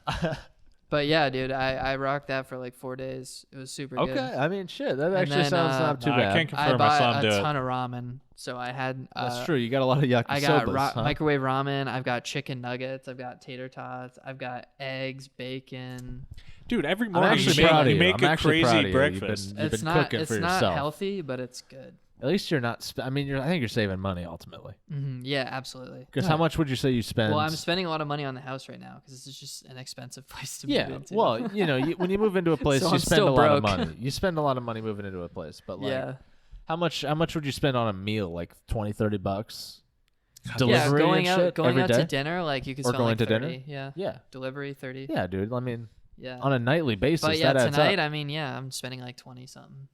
But yeah, dude, I rocked that for like 4 days. It was super good. Okay, I mean, shit, that And actually then, sounds not too No, I bad. can't I confirm I saw bought him a do it. ton of ramen. So I had That's true. You got a lot of yakisobas. I got huh? microwave ramen. I've got chicken nuggets. I've got tater tots. I've got eggs, bacon. Dude, every I'm morning actually you proud of make, you. you make I'm a actually proud crazy of you. breakfast. You've It's been not cooking it's for not yourself. healthy, but it's good. At least you're not. I mean, I think you're saving money ultimately. Yeah, absolutely. Because how much would you say you spend? Well, I'm spending a lot of money on the house right now because it's just an expensive place to Yeah, move into. well, you know, when you move into a place, So you I'm spend a still lot of broke. money. You spend a lot of money moving into a place, but like, yeah. how much would you spend on a meal? Like $20-$30? Yeah, Delivery going and out shit going every out day? to dinner, like you could Or spend going like to 30. dinner? Yeah. Yeah, Delivery 30. yeah, dude. I mean, Yeah. on a nightly basis, But yeah, that adds tonight, up. I mean, yeah, I'm spending like 20 something.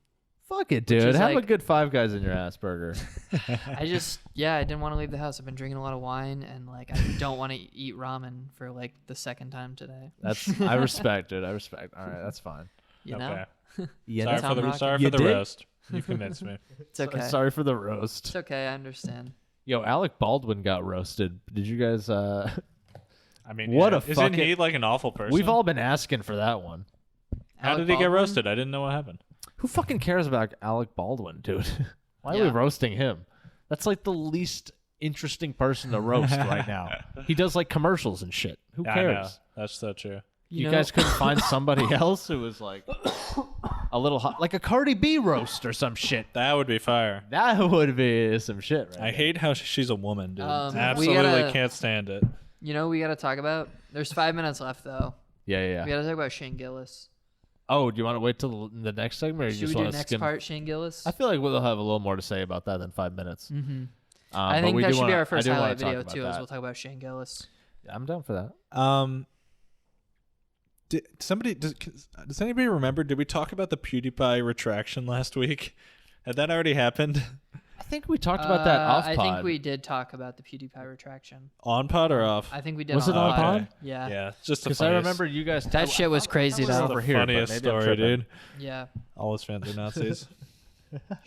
Fuck it, dude. is Have a like- good Five Guys in your ass burger. I didn't want to leave the house. I've been drinking a lot of wine and like I don't want to eat ramen for like the second time today. I respect it. I respect. All right, that's fine. You know? Okay. You Sorry know? for I'm the rocking. sorry You for the did? roast. You convinced me. It's okay. Sorry for the roast. It's okay. I understand. Yo, Alec Baldwin got roasted. Did you guys? I mean, what yeah. a Isn't fucking... he like an awful person? We've all been asking for that one. How Alec did he get Baldwin? roasted? I didn't know what happened. Who fucking cares about Alec Baldwin, dude? Why are we Yeah. roasting him? That's like the least interesting person to roast right now. He does like commercials and shit. Who I know. cares? That's so true. You know- guys couldn't find somebody else who was like a little hot, like a Cardi B roast or some shit. That would be fire. That would be some shit, right? I hate how she's a woman, dude. We Absolutely gotta- can't stand it. You know, we got to talk about. There's 5 minutes left, though. Yeah. We got to talk about Shane Gillis. Oh, do you want to wait till the next segment, or you Should just we do want to next skim? part, Shane Gillis? I feel like we'll have a little more to say about that than 5 minutes. Mm-hmm. But I think we that do should be wanna- our I first do wanna highlight talk video about too. that. Is we'll talk about Shane Gillis. I'm down for that. Does anybody remember? Did we talk about the PewDiePie retraction last week? Had that already happened? I think we talked about that off I pod. think we did talk about the PewDiePie retraction. On pod or off? I think we did. Was on it on pod. pod? Yeah. Yeah, just the Because I funniest. remember you guys. That shit was crazy was though. over the here, but funniest maybe I'm story, tripping. dude. Yeah. All his fans are Nazis.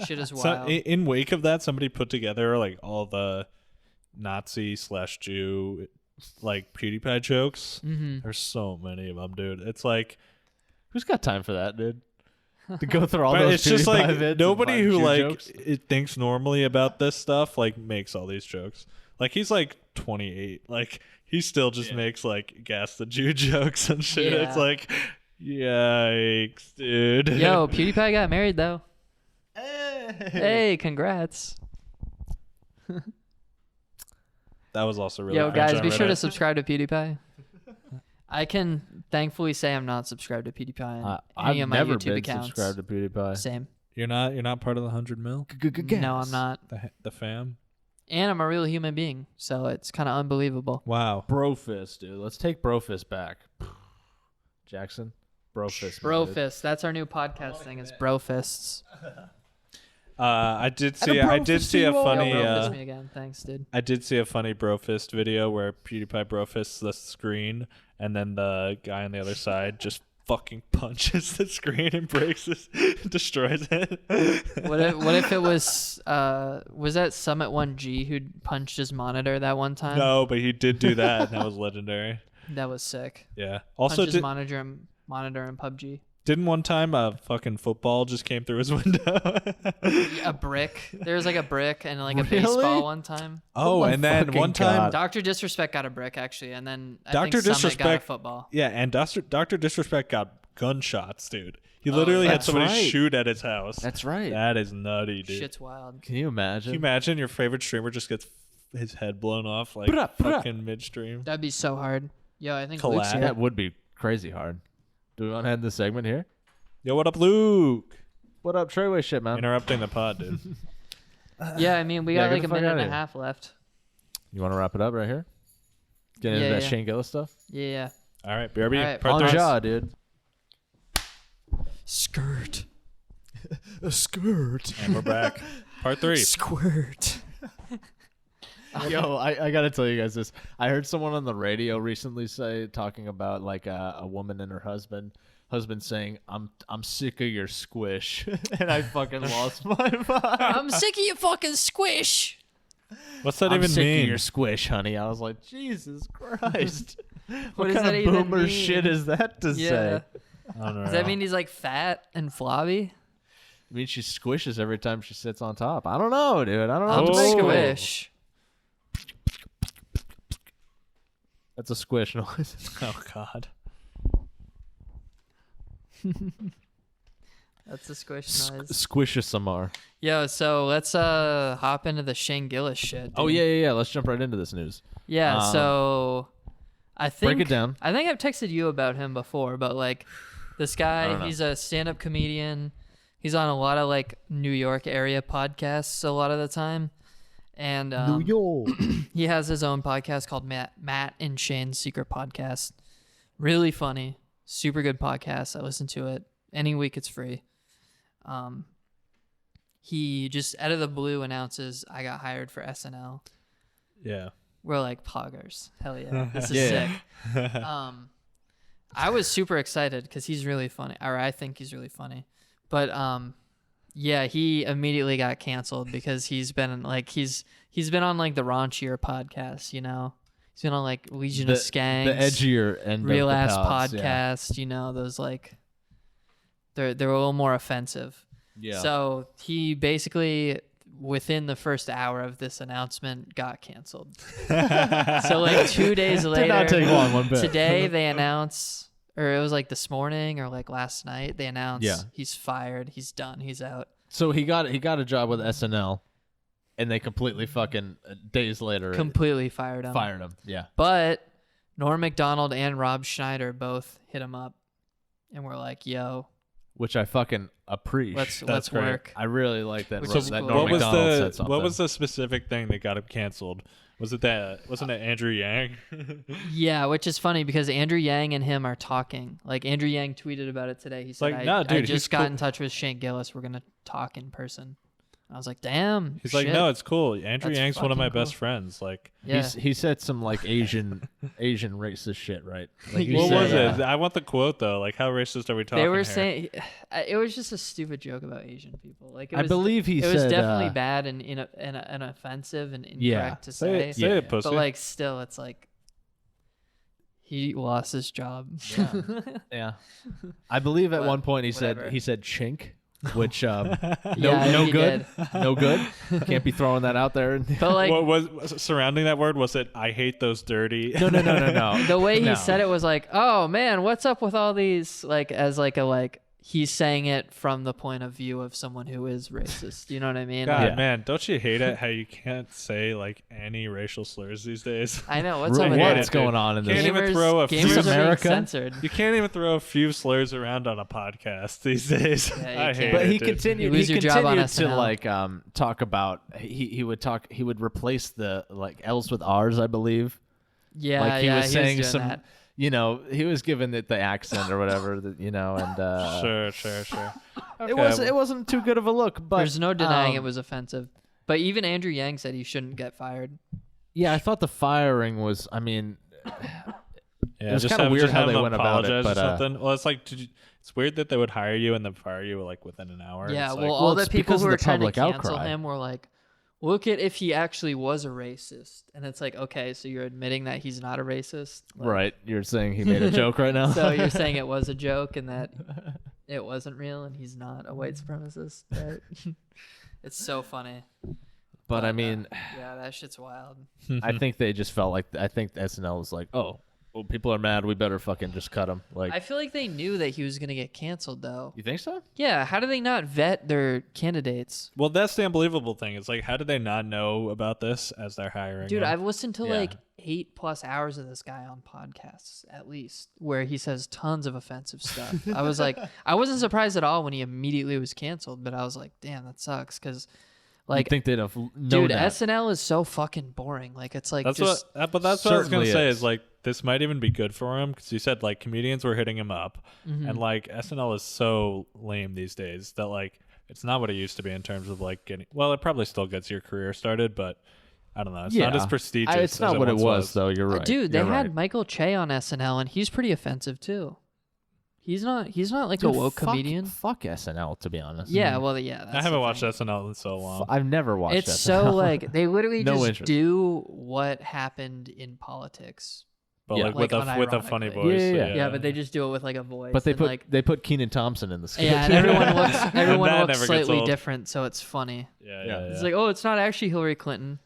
Shit is So, wild. in wake of that, somebody put together like all the Nazi/Jew like PewDiePie jokes. Mm-hmm. There's so many of them, dude. It's like, Who's got time for that, dude? To go through all but those. it's just PewDiePie like vids and nobody find who Jew like jokes? it thinks normally about this stuff like makes all these jokes. Like he's like 28. Like he still just makes like gas the Jew jokes and shit. Yeah. It's like, yikes, dude. Yo, PewDiePie got married though. Hey, congrats. That was also really. Yo, cringe guys, on be sure to Reddit. subscribe to PewDiePie. I can thankfully say I'm not subscribed to PewDiePie on any I've of my never YouTube been accounts. subscribed to PewDiePie. Same. You're not part of the 100 mil. No, I'm not. The fam. And I'm a real human being, so it's kind of unbelievable. Wow. Brofist, dude. Let's take Brofist back. Jackson, Brofist. Brofist. That's our new podcast thing. Is Brofists. I did see a Yo, funny. Brofist me again. Thanks, dude. I did see a funny Brofist video where PewDiePie Brofists the screen, and then the guy on the other side just fucking punches the screen and breaks it, destroys it. What if it was that Summit 1G who punched his monitor that one time? No, but he did do that, and that was legendary. That was sick. Yeah. Also, Punch his monitor in PUBG. didn't one time a fucking football just came through his window? A brick. There was like a brick and like a Really? baseball one time. Oh, my and then fucking one time, God. Dr. Disrespect got a brick actually, and then I Dr. think Summit got a Disrespect- football. yeah, and Dr. Disrespect got gunshots, dude. He literally had that's somebody right. shoot at his house. That's right. That is nutty, dude. Shit's wild. Can you imagine? Can you imagine your favorite streamer just gets his head blown off like Bruh, bruh. fucking midstream? That'd be so hard. Yo, I think Collab. Luke's here. That would be crazy hard. Do we want to end this segment here? Yo, what up, Luke? What up, Treyway shit, man? Interrupting the pod, dude. Yeah, I mean, we Yeah, got get like the a fuck minute outta and a here. half left. You want to wrap it up right here? Get into Yeah, that yeah. Shane Gillis stuff? Yeah. All right, BRB. All right, part On three. jaw, dude. Skirt. A skirt. And we're back. Part 3. Squirt. Yo, I gotta tell you guys this. I heard someone on the radio recently talking about like a woman and her husband saying, I'm sick of your squish. And I fucking lost my mind. I'm sick of you fucking squish. What's that I'm even sick mean? of your squish, honey. I was like, Jesus Christ. What does kind that of even boomer mean? shit is that to Yeah. say? I don't know. Does that mean he's like fat and flabby? I mean, she squishes every time she sits on top. I don't know, dude. I don't know. I'm what to make of it. squish. That's a squish noise. Oh, God. That's a squish noise. Squish SMR. Yo, so let's hop into the Shane Gillis shit. Oh dude. yeah. Let's jump right into this news. Yeah, so I think Break it down. I think I've texted you about him before, but like this I guy, don't know. he's a stand-up comedian. He's on a lot of like New York area podcasts a lot of the time. And York. he has his own podcast called Matt and Shane's Secret Podcast. Really funny, super good podcast. I listen to it any week. It's free. He just out of the blue announces, "I got hired for SNL." Yeah. We're like poggers. Hell yeah, this is Yeah. sick. I was super excited because he's really funny, or I think he's really funny. But Yeah, he immediately got canceled because he's been on like the raunchier podcasts, you know. He's been on like Legion of Skanks, the edgier end Real of the Ass pods, Podcast, you know, those like they're a little more offensive. Yeah. So he basically within the first hour of this announcement got canceled. So like 2 days later, did not take long one bit. Today they announce, or it was like this morning or like last night, they announced he's fired, he's done, he's out. So he got a job with SNL, and they completely fucking days later completely fired him. Yeah. But Norm Macdonald and Rob Schneider both hit him up, and we're like, "Yo, which I fucking appreciate. Let's work." I really like that. Which is that cool. Norm Macdonald said something. What was the specific thing that got him canceled? Wasn't it Andrew Yang? Yeah, which is funny because Andrew Yang and him are talking. Like Andrew Yang tweeted about it today. He said, like, no, dude, I just got in touch with Shane Gillis. We're gonna talk in person. I was like, damn. He's shit. like, no, it's cool. Andrew That's Yang's one of my fucking best friends. Like, Yeah. He said some like Asian racist shit, right? Like, He what said, was it? I want the quote though. Like, how racist are we talking? They were here? saying it was just a stupid joke about Asian people. Like, I believe he it said was definitely bad and offensive and incorrect to say. Say it, pussy. But like, still, it's like he lost his job. Yeah. I believe at But one point he whatever. said chink, which no Yeah, he good. did. No good. Can't be throwing that out there. But like, what was surrounding that word? Was it I hate those dirty? No. the way he No. said it was like, oh man, what's up with all these, like, as like a like he's saying it from the point of view of someone who is racist. You know what I mean? God, Yeah. man, don't you hate it how you can't say like any racial slurs these days? I know what's What up with hate that. is it, going dude. on in Can't this? even throw a gamers few- are being America? censored. You can't even throw a few slurs around on a podcast these days. Yeah, you I can't. hate But it, he dude. continued. You lose He your job on continued to SNL. like talk about. He would replace the like L's with R's, I believe. Yeah, Like he yeah, was saying doing some. that. You know, he was giving it the accent or whatever. You know, and Sure. it wasn't too good of a look. But There's no denying it was offensive. But even Andrew Yang said he shouldn't get fired. Yeah, I thought the firing was. I mean, Yeah, it was just kinda have- weird just how have they them went about it, apologize or but, something. Well, it's like it's weird that they would hire you and then fire you like within an hour. Yeah, It's well, like, all it's the people because who of were the trying to public cancel outcry. him were like, look at if he actually was a racist. And it's like, okay, so you're admitting that he's not a racist? Like, right? You're saying he made a joke right now. So you're saying it was a joke and that it wasn't real and he's not a white supremacist? Right? It's so funny. But I mean, Yeah, that shit's wild. I think they just felt like I think SNL was like, oh, well, people are mad. We better fucking just cut him. Like, I feel like they knew that he was going to get canceled, though. you think so? Yeah, how do they not vet their candidates? well, that's the unbelievable thing. It's like, how did they not know about this as they're hiring? Dude, him? I've listened to Yeah. like 8+ hours of this guy on podcasts, at least, where he says tons of offensive stuff. I was like, I wasn't surprised at all when he immediately was canceled, but I was like, damn, that sucks. Because, like, you think they'd have known dude, that? SNL is so fucking boring. Like, it's like That's just. but that's what I was gonna Certainly say. is. Is like this might even be good for him because you said like comedians were hitting him up, Mm-hmm. and like SNL is so lame these days that like it's not what it used to be in terms of like getting. Well, it probably still gets your career started, but I don't know. It's not as prestigious. It's not as what it once was, though. You're right. Dude, they You're had right. Michael Che on SNL, and he's pretty offensive too. He's not like Dude, a woke fuck- comedian. Fuck SNL, to be honest. Yeah, well, yeah. That's I haven't the watched thing. SNL in so long. I've never watched. It's SNL. so like they literally No just interest. do what happened in politics. But Yeah. like Like, with a funny unironically. voice. Yeah. But they just do it with like a voice. But they and, put like, they put Keenan Thompson in the sketch. yeah, and everyone looks That never looks gets slightly old. different, so it's funny. Yeah. It's like, oh, it's not actually Hillary Clinton.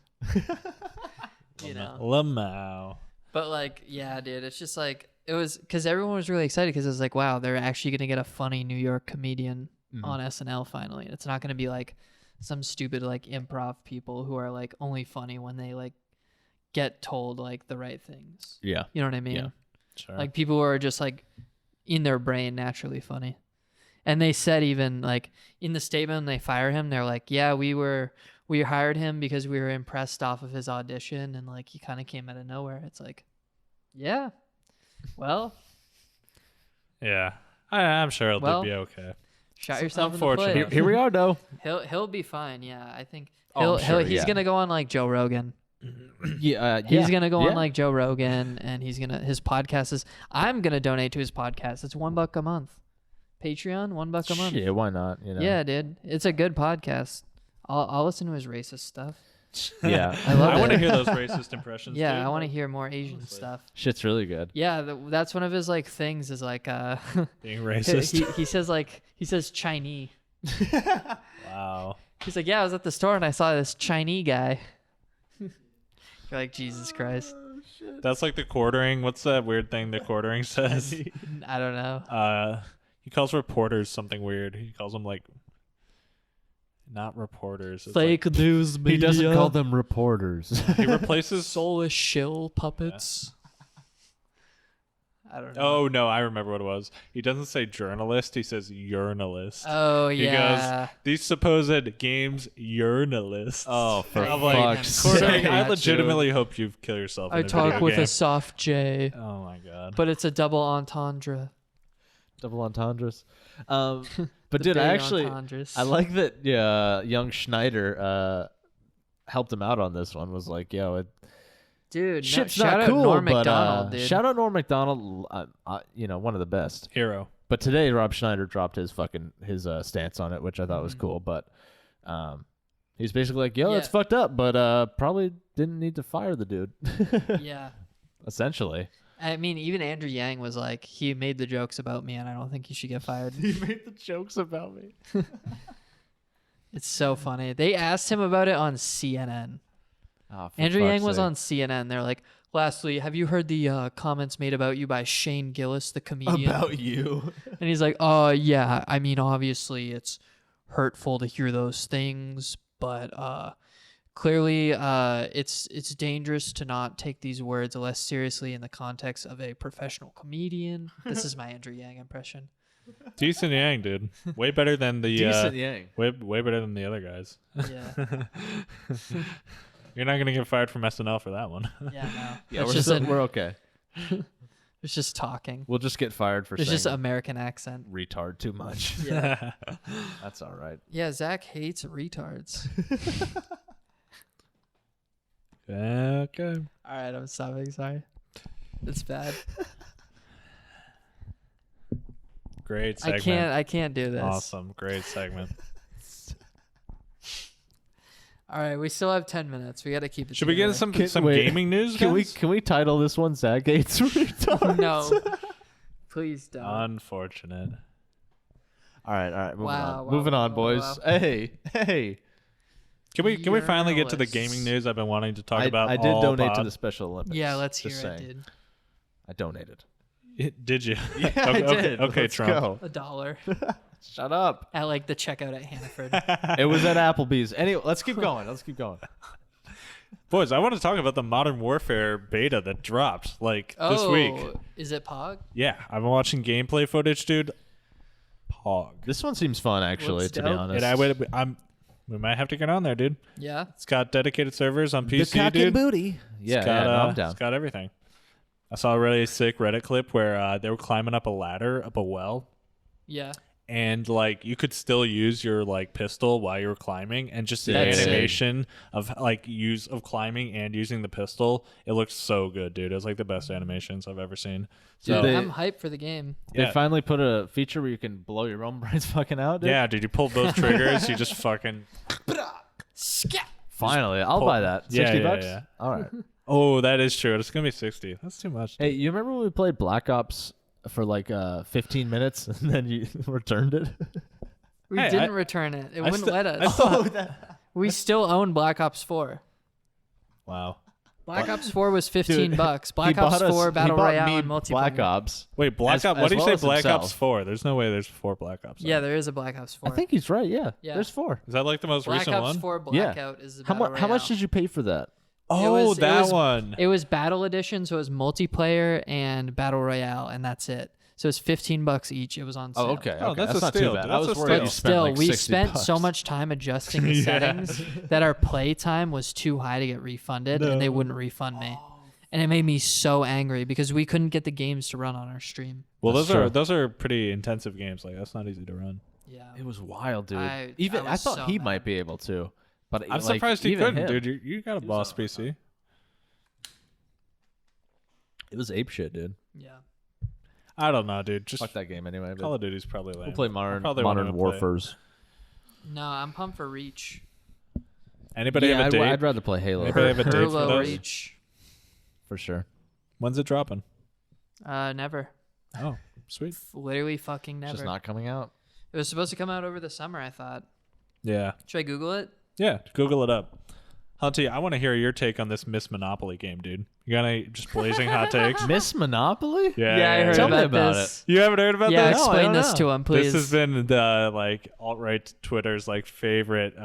You know. Lamau. But like, yeah, dude, it's just like it was because everyone was really excited because it was like, wow, they're actually gonna get a funny New York comedian on SNL finally. And it's not gonna be like some stupid like improv people who are like only funny when they like get told like the right things. Yeah. You know what I mean? Yeah. Sure. Like people who are just like in their brain naturally funny. And they said even like in the statement when they fire him, they're like, yeah, we hired him because we were impressed off of his audition and like he kind of came out of nowhere. It's like, yeah, well, yeah. I'm sure it'll Well, be okay. shot yourself in the unfortunate. foot. Here we are, though. He'll be fine. Yeah, I think Oh, I'm sure, he's yeah. gonna go on like Joe Rogan. Yeah. He's gonna go on like Joe Rogan, and his podcast is. I'm gonna donate to his podcast. It's $1 a month. Patreon, $1 a month. Shit, why not? You know? Yeah, dude. It's a good podcast. I'll listen to his racist stuff. Yeah. I love I want to it. hear those racist impressions. Yeah, dude. I want to hear more Asian stuff. Shit's really good. Yeah, that's one of his like things is like Being racist. he says Chinese. Wow. He's like, yeah, I was at the store and I saw this Chinese guy. You're like, Jesus Christ. That's like the quartering. What's that weird thing the quartering says? I don't know. He calls reporters something weird. He calls them like not reporters. It's Fake news media. He doesn't call them reporters. He replaces. soulless shill puppets. I don't know. Oh no, I remember what it was. He doesn't say journalist. He says urinalist. Oh, He yeah. goes, these supposed games urinalists. Oh, for I'm like, fuck's quartering, sake. I legitimately hope you kill yourself. I in a talk video with game. a soft J, Oh my god. but it's a double entendre. Double entendres. But The dude, big I actually entendres. I like that young Schneider helped him out on this one. Was like, yo, Dude, shit's shout not out cool, Norm but Macdonald, dude. shout out Norm Macdonald. You know, one of the best. Hero. But today, Rob Schneider dropped his stance on it, which I thought was Mm-hmm. cool. But he's basically like, yo, Yeah. it's fucked up, but probably didn't need to fire the dude. Yeah. Essentially. I mean, even Andrew Yang was like, he made the jokes about me, and I don't think he should get fired. He made the jokes about me. It's so funny. They asked him about it on CNN. Oh, for Andrew fuck's Yang was sake. on CNN. They're like, lastly, have you heard the comments made about you by Shane Gillis, the comedian? About you. And he's like, oh, yeah. I mean, obviously, it's hurtful to hear those things, but clearly it's dangerous to not take these words less seriously in the context of a professional comedian. This is my Andrew Yang impression. Decent Yang, dude. Way better than the Decent Yang. way better than the other guys. Yeah. You're not gonna get fired from SNL for that one. Yeah, no. Yeah, It's just we're okay. it's just talking. We'll just get fired for It's saying just American accent. retard too much. Yeah. That's all right. Yeah, Zach hates retards. Okay. All right, I'm stopping. Sorry. It's bad. Great segment. I can't do this. Awesome. Great segment. All right, we still have 10 minutes. We got to keep it Should we get together. some wait, gaming news? Can guys? we title this one Zach Gates retard? No. Please don't. Unfortunate. All right. Moving Wow, on. wow, Moving wow, on, wow, boys. wow. Hey. Can we finally get to the Journalists. gaming news I've been wanting to talk about? I did all donate to pod? the Special Olympics. Yeah, let's hear Just it, saying. dude. I donated. Did you? Yeah, okay, I did. Okay, Let's Trump. go. $1 Shut up. at like the checkout at Hannaford. It was at Applebee's. Anyway, let's keep going. Boys, I want to talk about the Modern Warfare beta that dropped this week. Is it Pog? Yeah, I've been watching gameplay footage, dude. Pog. This one seems fun, actually, Looks to be dope. honest. We might have to get on there, dude. Yeah. It's got dedicated servers on PC, the cock dude. and booty. Yeah, It's got, no, I'm down. It's got everything. I saw a really sick Reddit clip where they were climbing up a ladder up a well, Yeah. and you could still use your pistol while you were climbing, and just the That's sick. animation of of climbing and using the pistol, it looked so good, dude. It was the best animations I've ever seen. Dude, So They- I'm hyped for the game. They yeah. finally put a feature where you can blow your own brains fucking out, dude. Yeah, dude, you pull both triggers, you just fucking. Finally, I'll pull- buy that. Yeah, 60 yeah, bucks? yeah. All right. Oh, that is true. It's gonna be 60. That's too much. Hey, you remember when we played Black Ops for 15 minutes and then you returned it? We Hey, didn't I- return it. It I wouldn't sti- let I us. still- We still own Black Ops 4. Wow. Black Ops 4 was $15. He Black Ops bought us- 4 he Battle bought Royale me and multiplayer. Black Ops. Wait, Black As- Ops. as What do you well say? as Black himself. Ops 4. There's no way there's 4 Black Ops. Yeah, there is a Black Ops 4. I think he's right. Yeah. Yeah. There's 4. Is that the most Black recent Ops one? 4 Yeah. Blackout is the How Battle much? How much Royale. did you pay for that? Oh, it that was- one. It was Battle Edition, so it was multiplayer and Battle Royale, and that's it. So it's $15 each. It was on sale. Oh, okay. Oh, okay. that's a not steal, too bad. dude. I was That's a worried steal. you But spent still, like we 60 spent bucks. so much time adjusting the Yeah. settings that our play time was too high to get refunded, and they wouldn't refund me. And it made me so angry because we couldn't get the games to run on our stream. Well, That's those true. are pretty intensive games. That's not easy to run. Yeah. It was wild, dude. I I was thought so he mad. might be able to, but I'm surprised he even couldn't, him, dude. You got a boss PC. It was ape shit, dude. Yeah. I don't know, dude. Just Fuck that game anyway. Call of Duty's probably lame. We'll play Modern Warfare's. No, I'm pumped for Reach. Anybody have a date? I'd rather play Halo. Anybody have a date for Halo those? Reach. For sure. When's it dropping? Never. Oh, sweet. Literally fucking never. Just not coming out. It was supposed to come out over the summer, I thought. Yeah. Should I Google it? Yeah, Google it up. Hunty, I want to hear your take on this Miss Monopoly game, dude. You got any just blazing hot takes? Miss Monopoly? Yeah, I heard Tell me about about this. You haven't heard about Yeah, this? No, I explain don't this know. to him, please. This has been the alt-right Twitter's favorite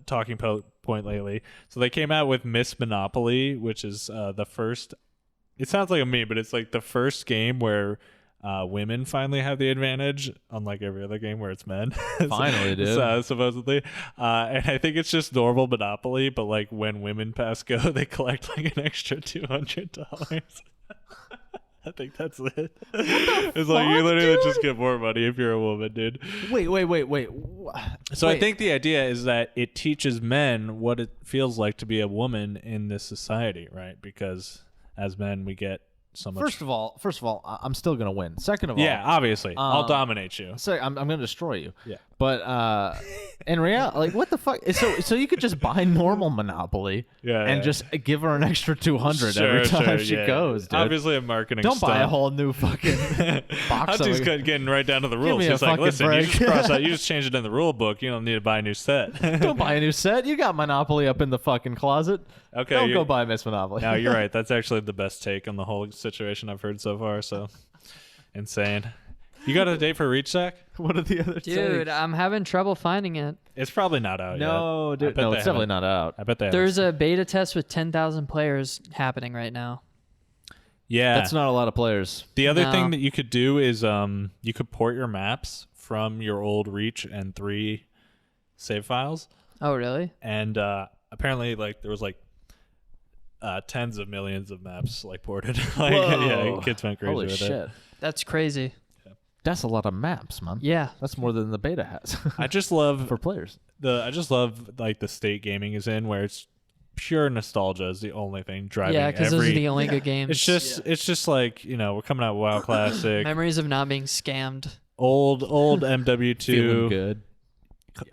talking point lately. So they came out with Miss Monopoly, which is the first. It sounds like a meme, but it's the first game where women finally have the advantage, unlike every other game where it's men. Finally, dude. Supposedly, and I think it's just normal Monopoly, but when women pass go, they collect an extra $200. I think that's it. It's you literally just get more money if you're a woman, dude. Wait. So I think the idea is that it teaches men what it feels like to be a woman in this society, right? Because as men, we get so much. First of all, I'm still gonna win. Second of all, yeah, obviously, I'll dominate you. So I'm gonna destroy you. Yeah. But in reality, what the fuck? So you could just buy normal Monopoly, and just give her an extra 200 every time she goes, dude. Obviously, a marketing. Don't buy a stunt. whole new fucking box. Hunty's getting right down to the rules. me a He's like, fucking listen, break." you just cross out. You just change it in the rule book. You don't need to buy a new set. Don't buy a new set. You got Monopoly up in the fucking closet. Okay, Don't go buy Miss Monopoly. No, you're right. That's actually the best take on the whole situation I've heard so far. So insane. You got a date for Reach, Zach? What are the other Dude, I'm having trouble finding it. It's probably not out yet. No, dude. No, it's definitely not out. I bet they There's a beta test with 10,000 players happening right now. Yeah. That's not a lot of players. The other No. thing that you could do is you could port your maps from your old Reach and 3 save files. Oh, really? And apparently there was tens of millions of maps ported. Yeah, kids went crazy Holy with shit. it. That's crazy. That's a lot of maps, man. Yeah. That's more than the beta has I just love for players. I just love the state gaming is in, where it's pure nostalgia is the only thing driving. Yeah, because those are the only good games. It's just we're coming out with WoW Classic, Memories of not being scammed. old MW2, Feeling good.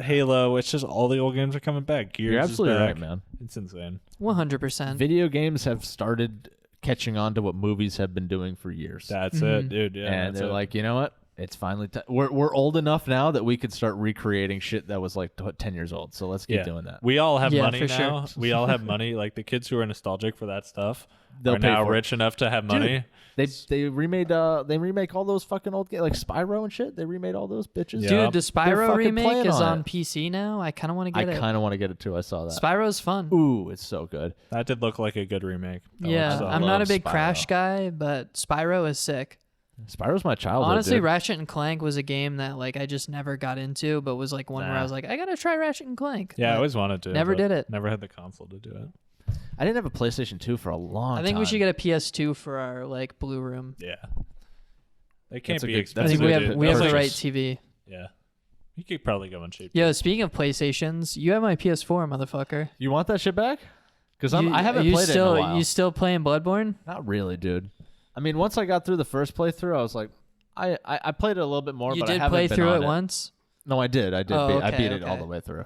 Halo. It's just all the old games are coming back. Gears You're is absolutely back. right, man. It's insane. 100%. Video games have started catching on to what movies have been doing for years. That's it, dude. Yeah, and that's they're it. like, you know what? It's finally we're old enough now that we could start recreating shit that was 10 years old. So let's keep doing that. We all have Yeah, money for now. sure. We all have money. The kids who are nostalgic for that stuff They'll are pay now for it. rich enough to have money. They remade they remake all those fucking old games like Spyro and shit. They remade all those bitches. Yeah. Dude, the They're Spyro fucking remake playing is on on it. PC now. I kind of want to I get it. kind of want to get it too. I saw that. Spyro's fun. Ooh, it's so good. That did look like a good remake. That Yeah, looks, I'm not a love big Spyro. Crash guy, but Spyro is sick. Spyro's my childhood. Honestly, dude. Ratchet and Clank was a game that I just never got into, but was one where I was I gotta try Ratchet and Clank. Yeah, I But always wanted to. never but did it. Never had the console to do it. I didn't have a PlayStation 2 for a long I time. think we should get a PS2 for our blue room. Yeah. They can't That's a be good- I expensive. think we have dude. we have Those the are right just- TV. Yeah. You could probably go on cheap. Yo, speaking of PlayStations, you have my PS4, motherfucker. You want that shit back? Because I haven't you played still, it in a while. You still playing Bloodborne? Not really, dude. I mean, once I got through the first playthrough, I was like, I played it a little bit more. You but I did haven't play been through on it once? No, I did. I did. Oh, I okay, beat it all okay. the way through.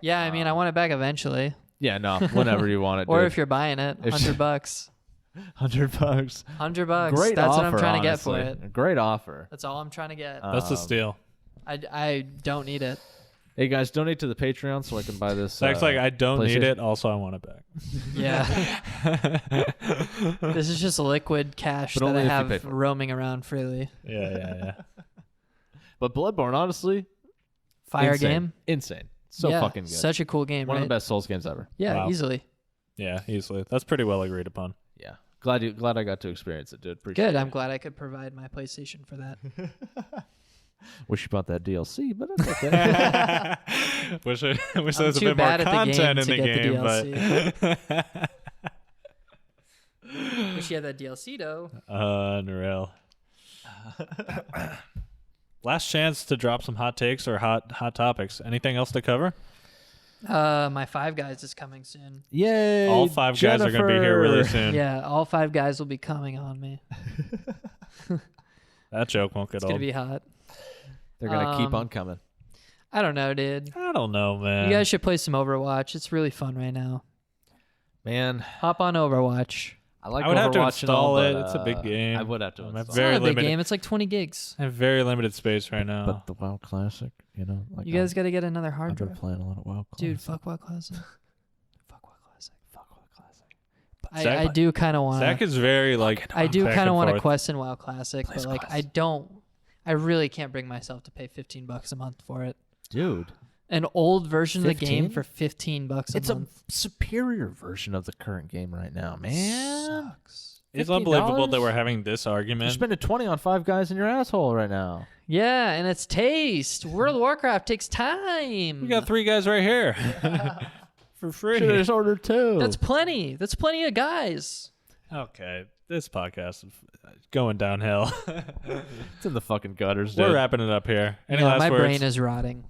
Yeah, I mean, I want it back eventually. Yeah, no, whenever you want it. Or dude. if you're buying it, If- $100. $100. $100. Great That's offer, what I'm trying to get for honestly. it. Great offer. That's all I'm trying to get. That's the Um, steal. I don't need it. Hey guys, donate to the Patreon so I can buy this. Zach's I don't need PlayStation. it. Also, I want it back. Yeah. This is just liquid cash But that only I if you have pay for it. roaming around freely. Yeah. But Bloodborne, honestly, Fire insane. game. Insane. So Yeah, fucking good. Such a cool game, One right? of the best Souls games ever. Yeah, Wow. easily. Yeah, easily. That's pretty well agreed upon. Yeah. Glad I got to experience it, dude. Appreciate Good. it. I'm glad I could provide my PlayStation for that. Wish you bought that DLC, but it's okay. wish there was I'm a too bit more bad at the content in game the to get the game, but Wish you had that DLC though. unreal. Last chance to drop some hot takes or hot topics. Anything else to cover? My Five Guys is coming soon. Yay! All 5 guys are going to be here really soon. Yeah, all 5 guys will be coming on me. That joke won't get It's old. gonna be hot. They're gonna keep on coming. I don't know, dude. I don't know, man. You guys should play some Overwatch. It's really fun right now. Man, Hop on Overwatch. I like I would have to Overwatch and all, install it. but, It's a big game. I would have to I'm install It's very not a big limited. game. It's like 20 gigs. I have very limited space right now. But the WoW Classic, you know, like You guys got to get another hard I've been drive. playing a lot of WoW Classic. Dude, fuck WoW Classic. Fuck WoW Classic. Fuck WoW Classic. I do kind of want Zach to. is very like. I do back kind of and want to forth. question WoW Classic, Plays but like Classic. I really can't bring myself to pay $15 a month for it. Dude, An old version of the game 15? for $15 a it's month. a superior version of the current game right now, man. Sucks. It's unbelievable that $15? we're having this You're argument. spending 20 on 5 guys in your asshole right now. Yeah, and it's taste. World of Warcraft takes time. We got 3 guys right here for free. Should have just ordered 2. That's plenty. That's plenty of guys. Okay, this podcast is going downhill. It's in the fucking gutters, dude. We're wrapping it up here. Any Yeah, last my words? brain is rotting.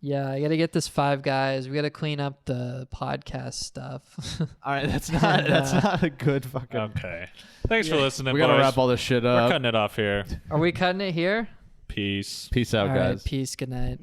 Yeah, I got to get this 5 guys. We got to clean up the podcast stuff. All right, that's not a good fucking. Okay. Thanks for listening, We gotta boys. wrap all this shit We're up. cutting it off here. Are we cutting it here? Peace. Peace out, All right, guys. peace. Good night.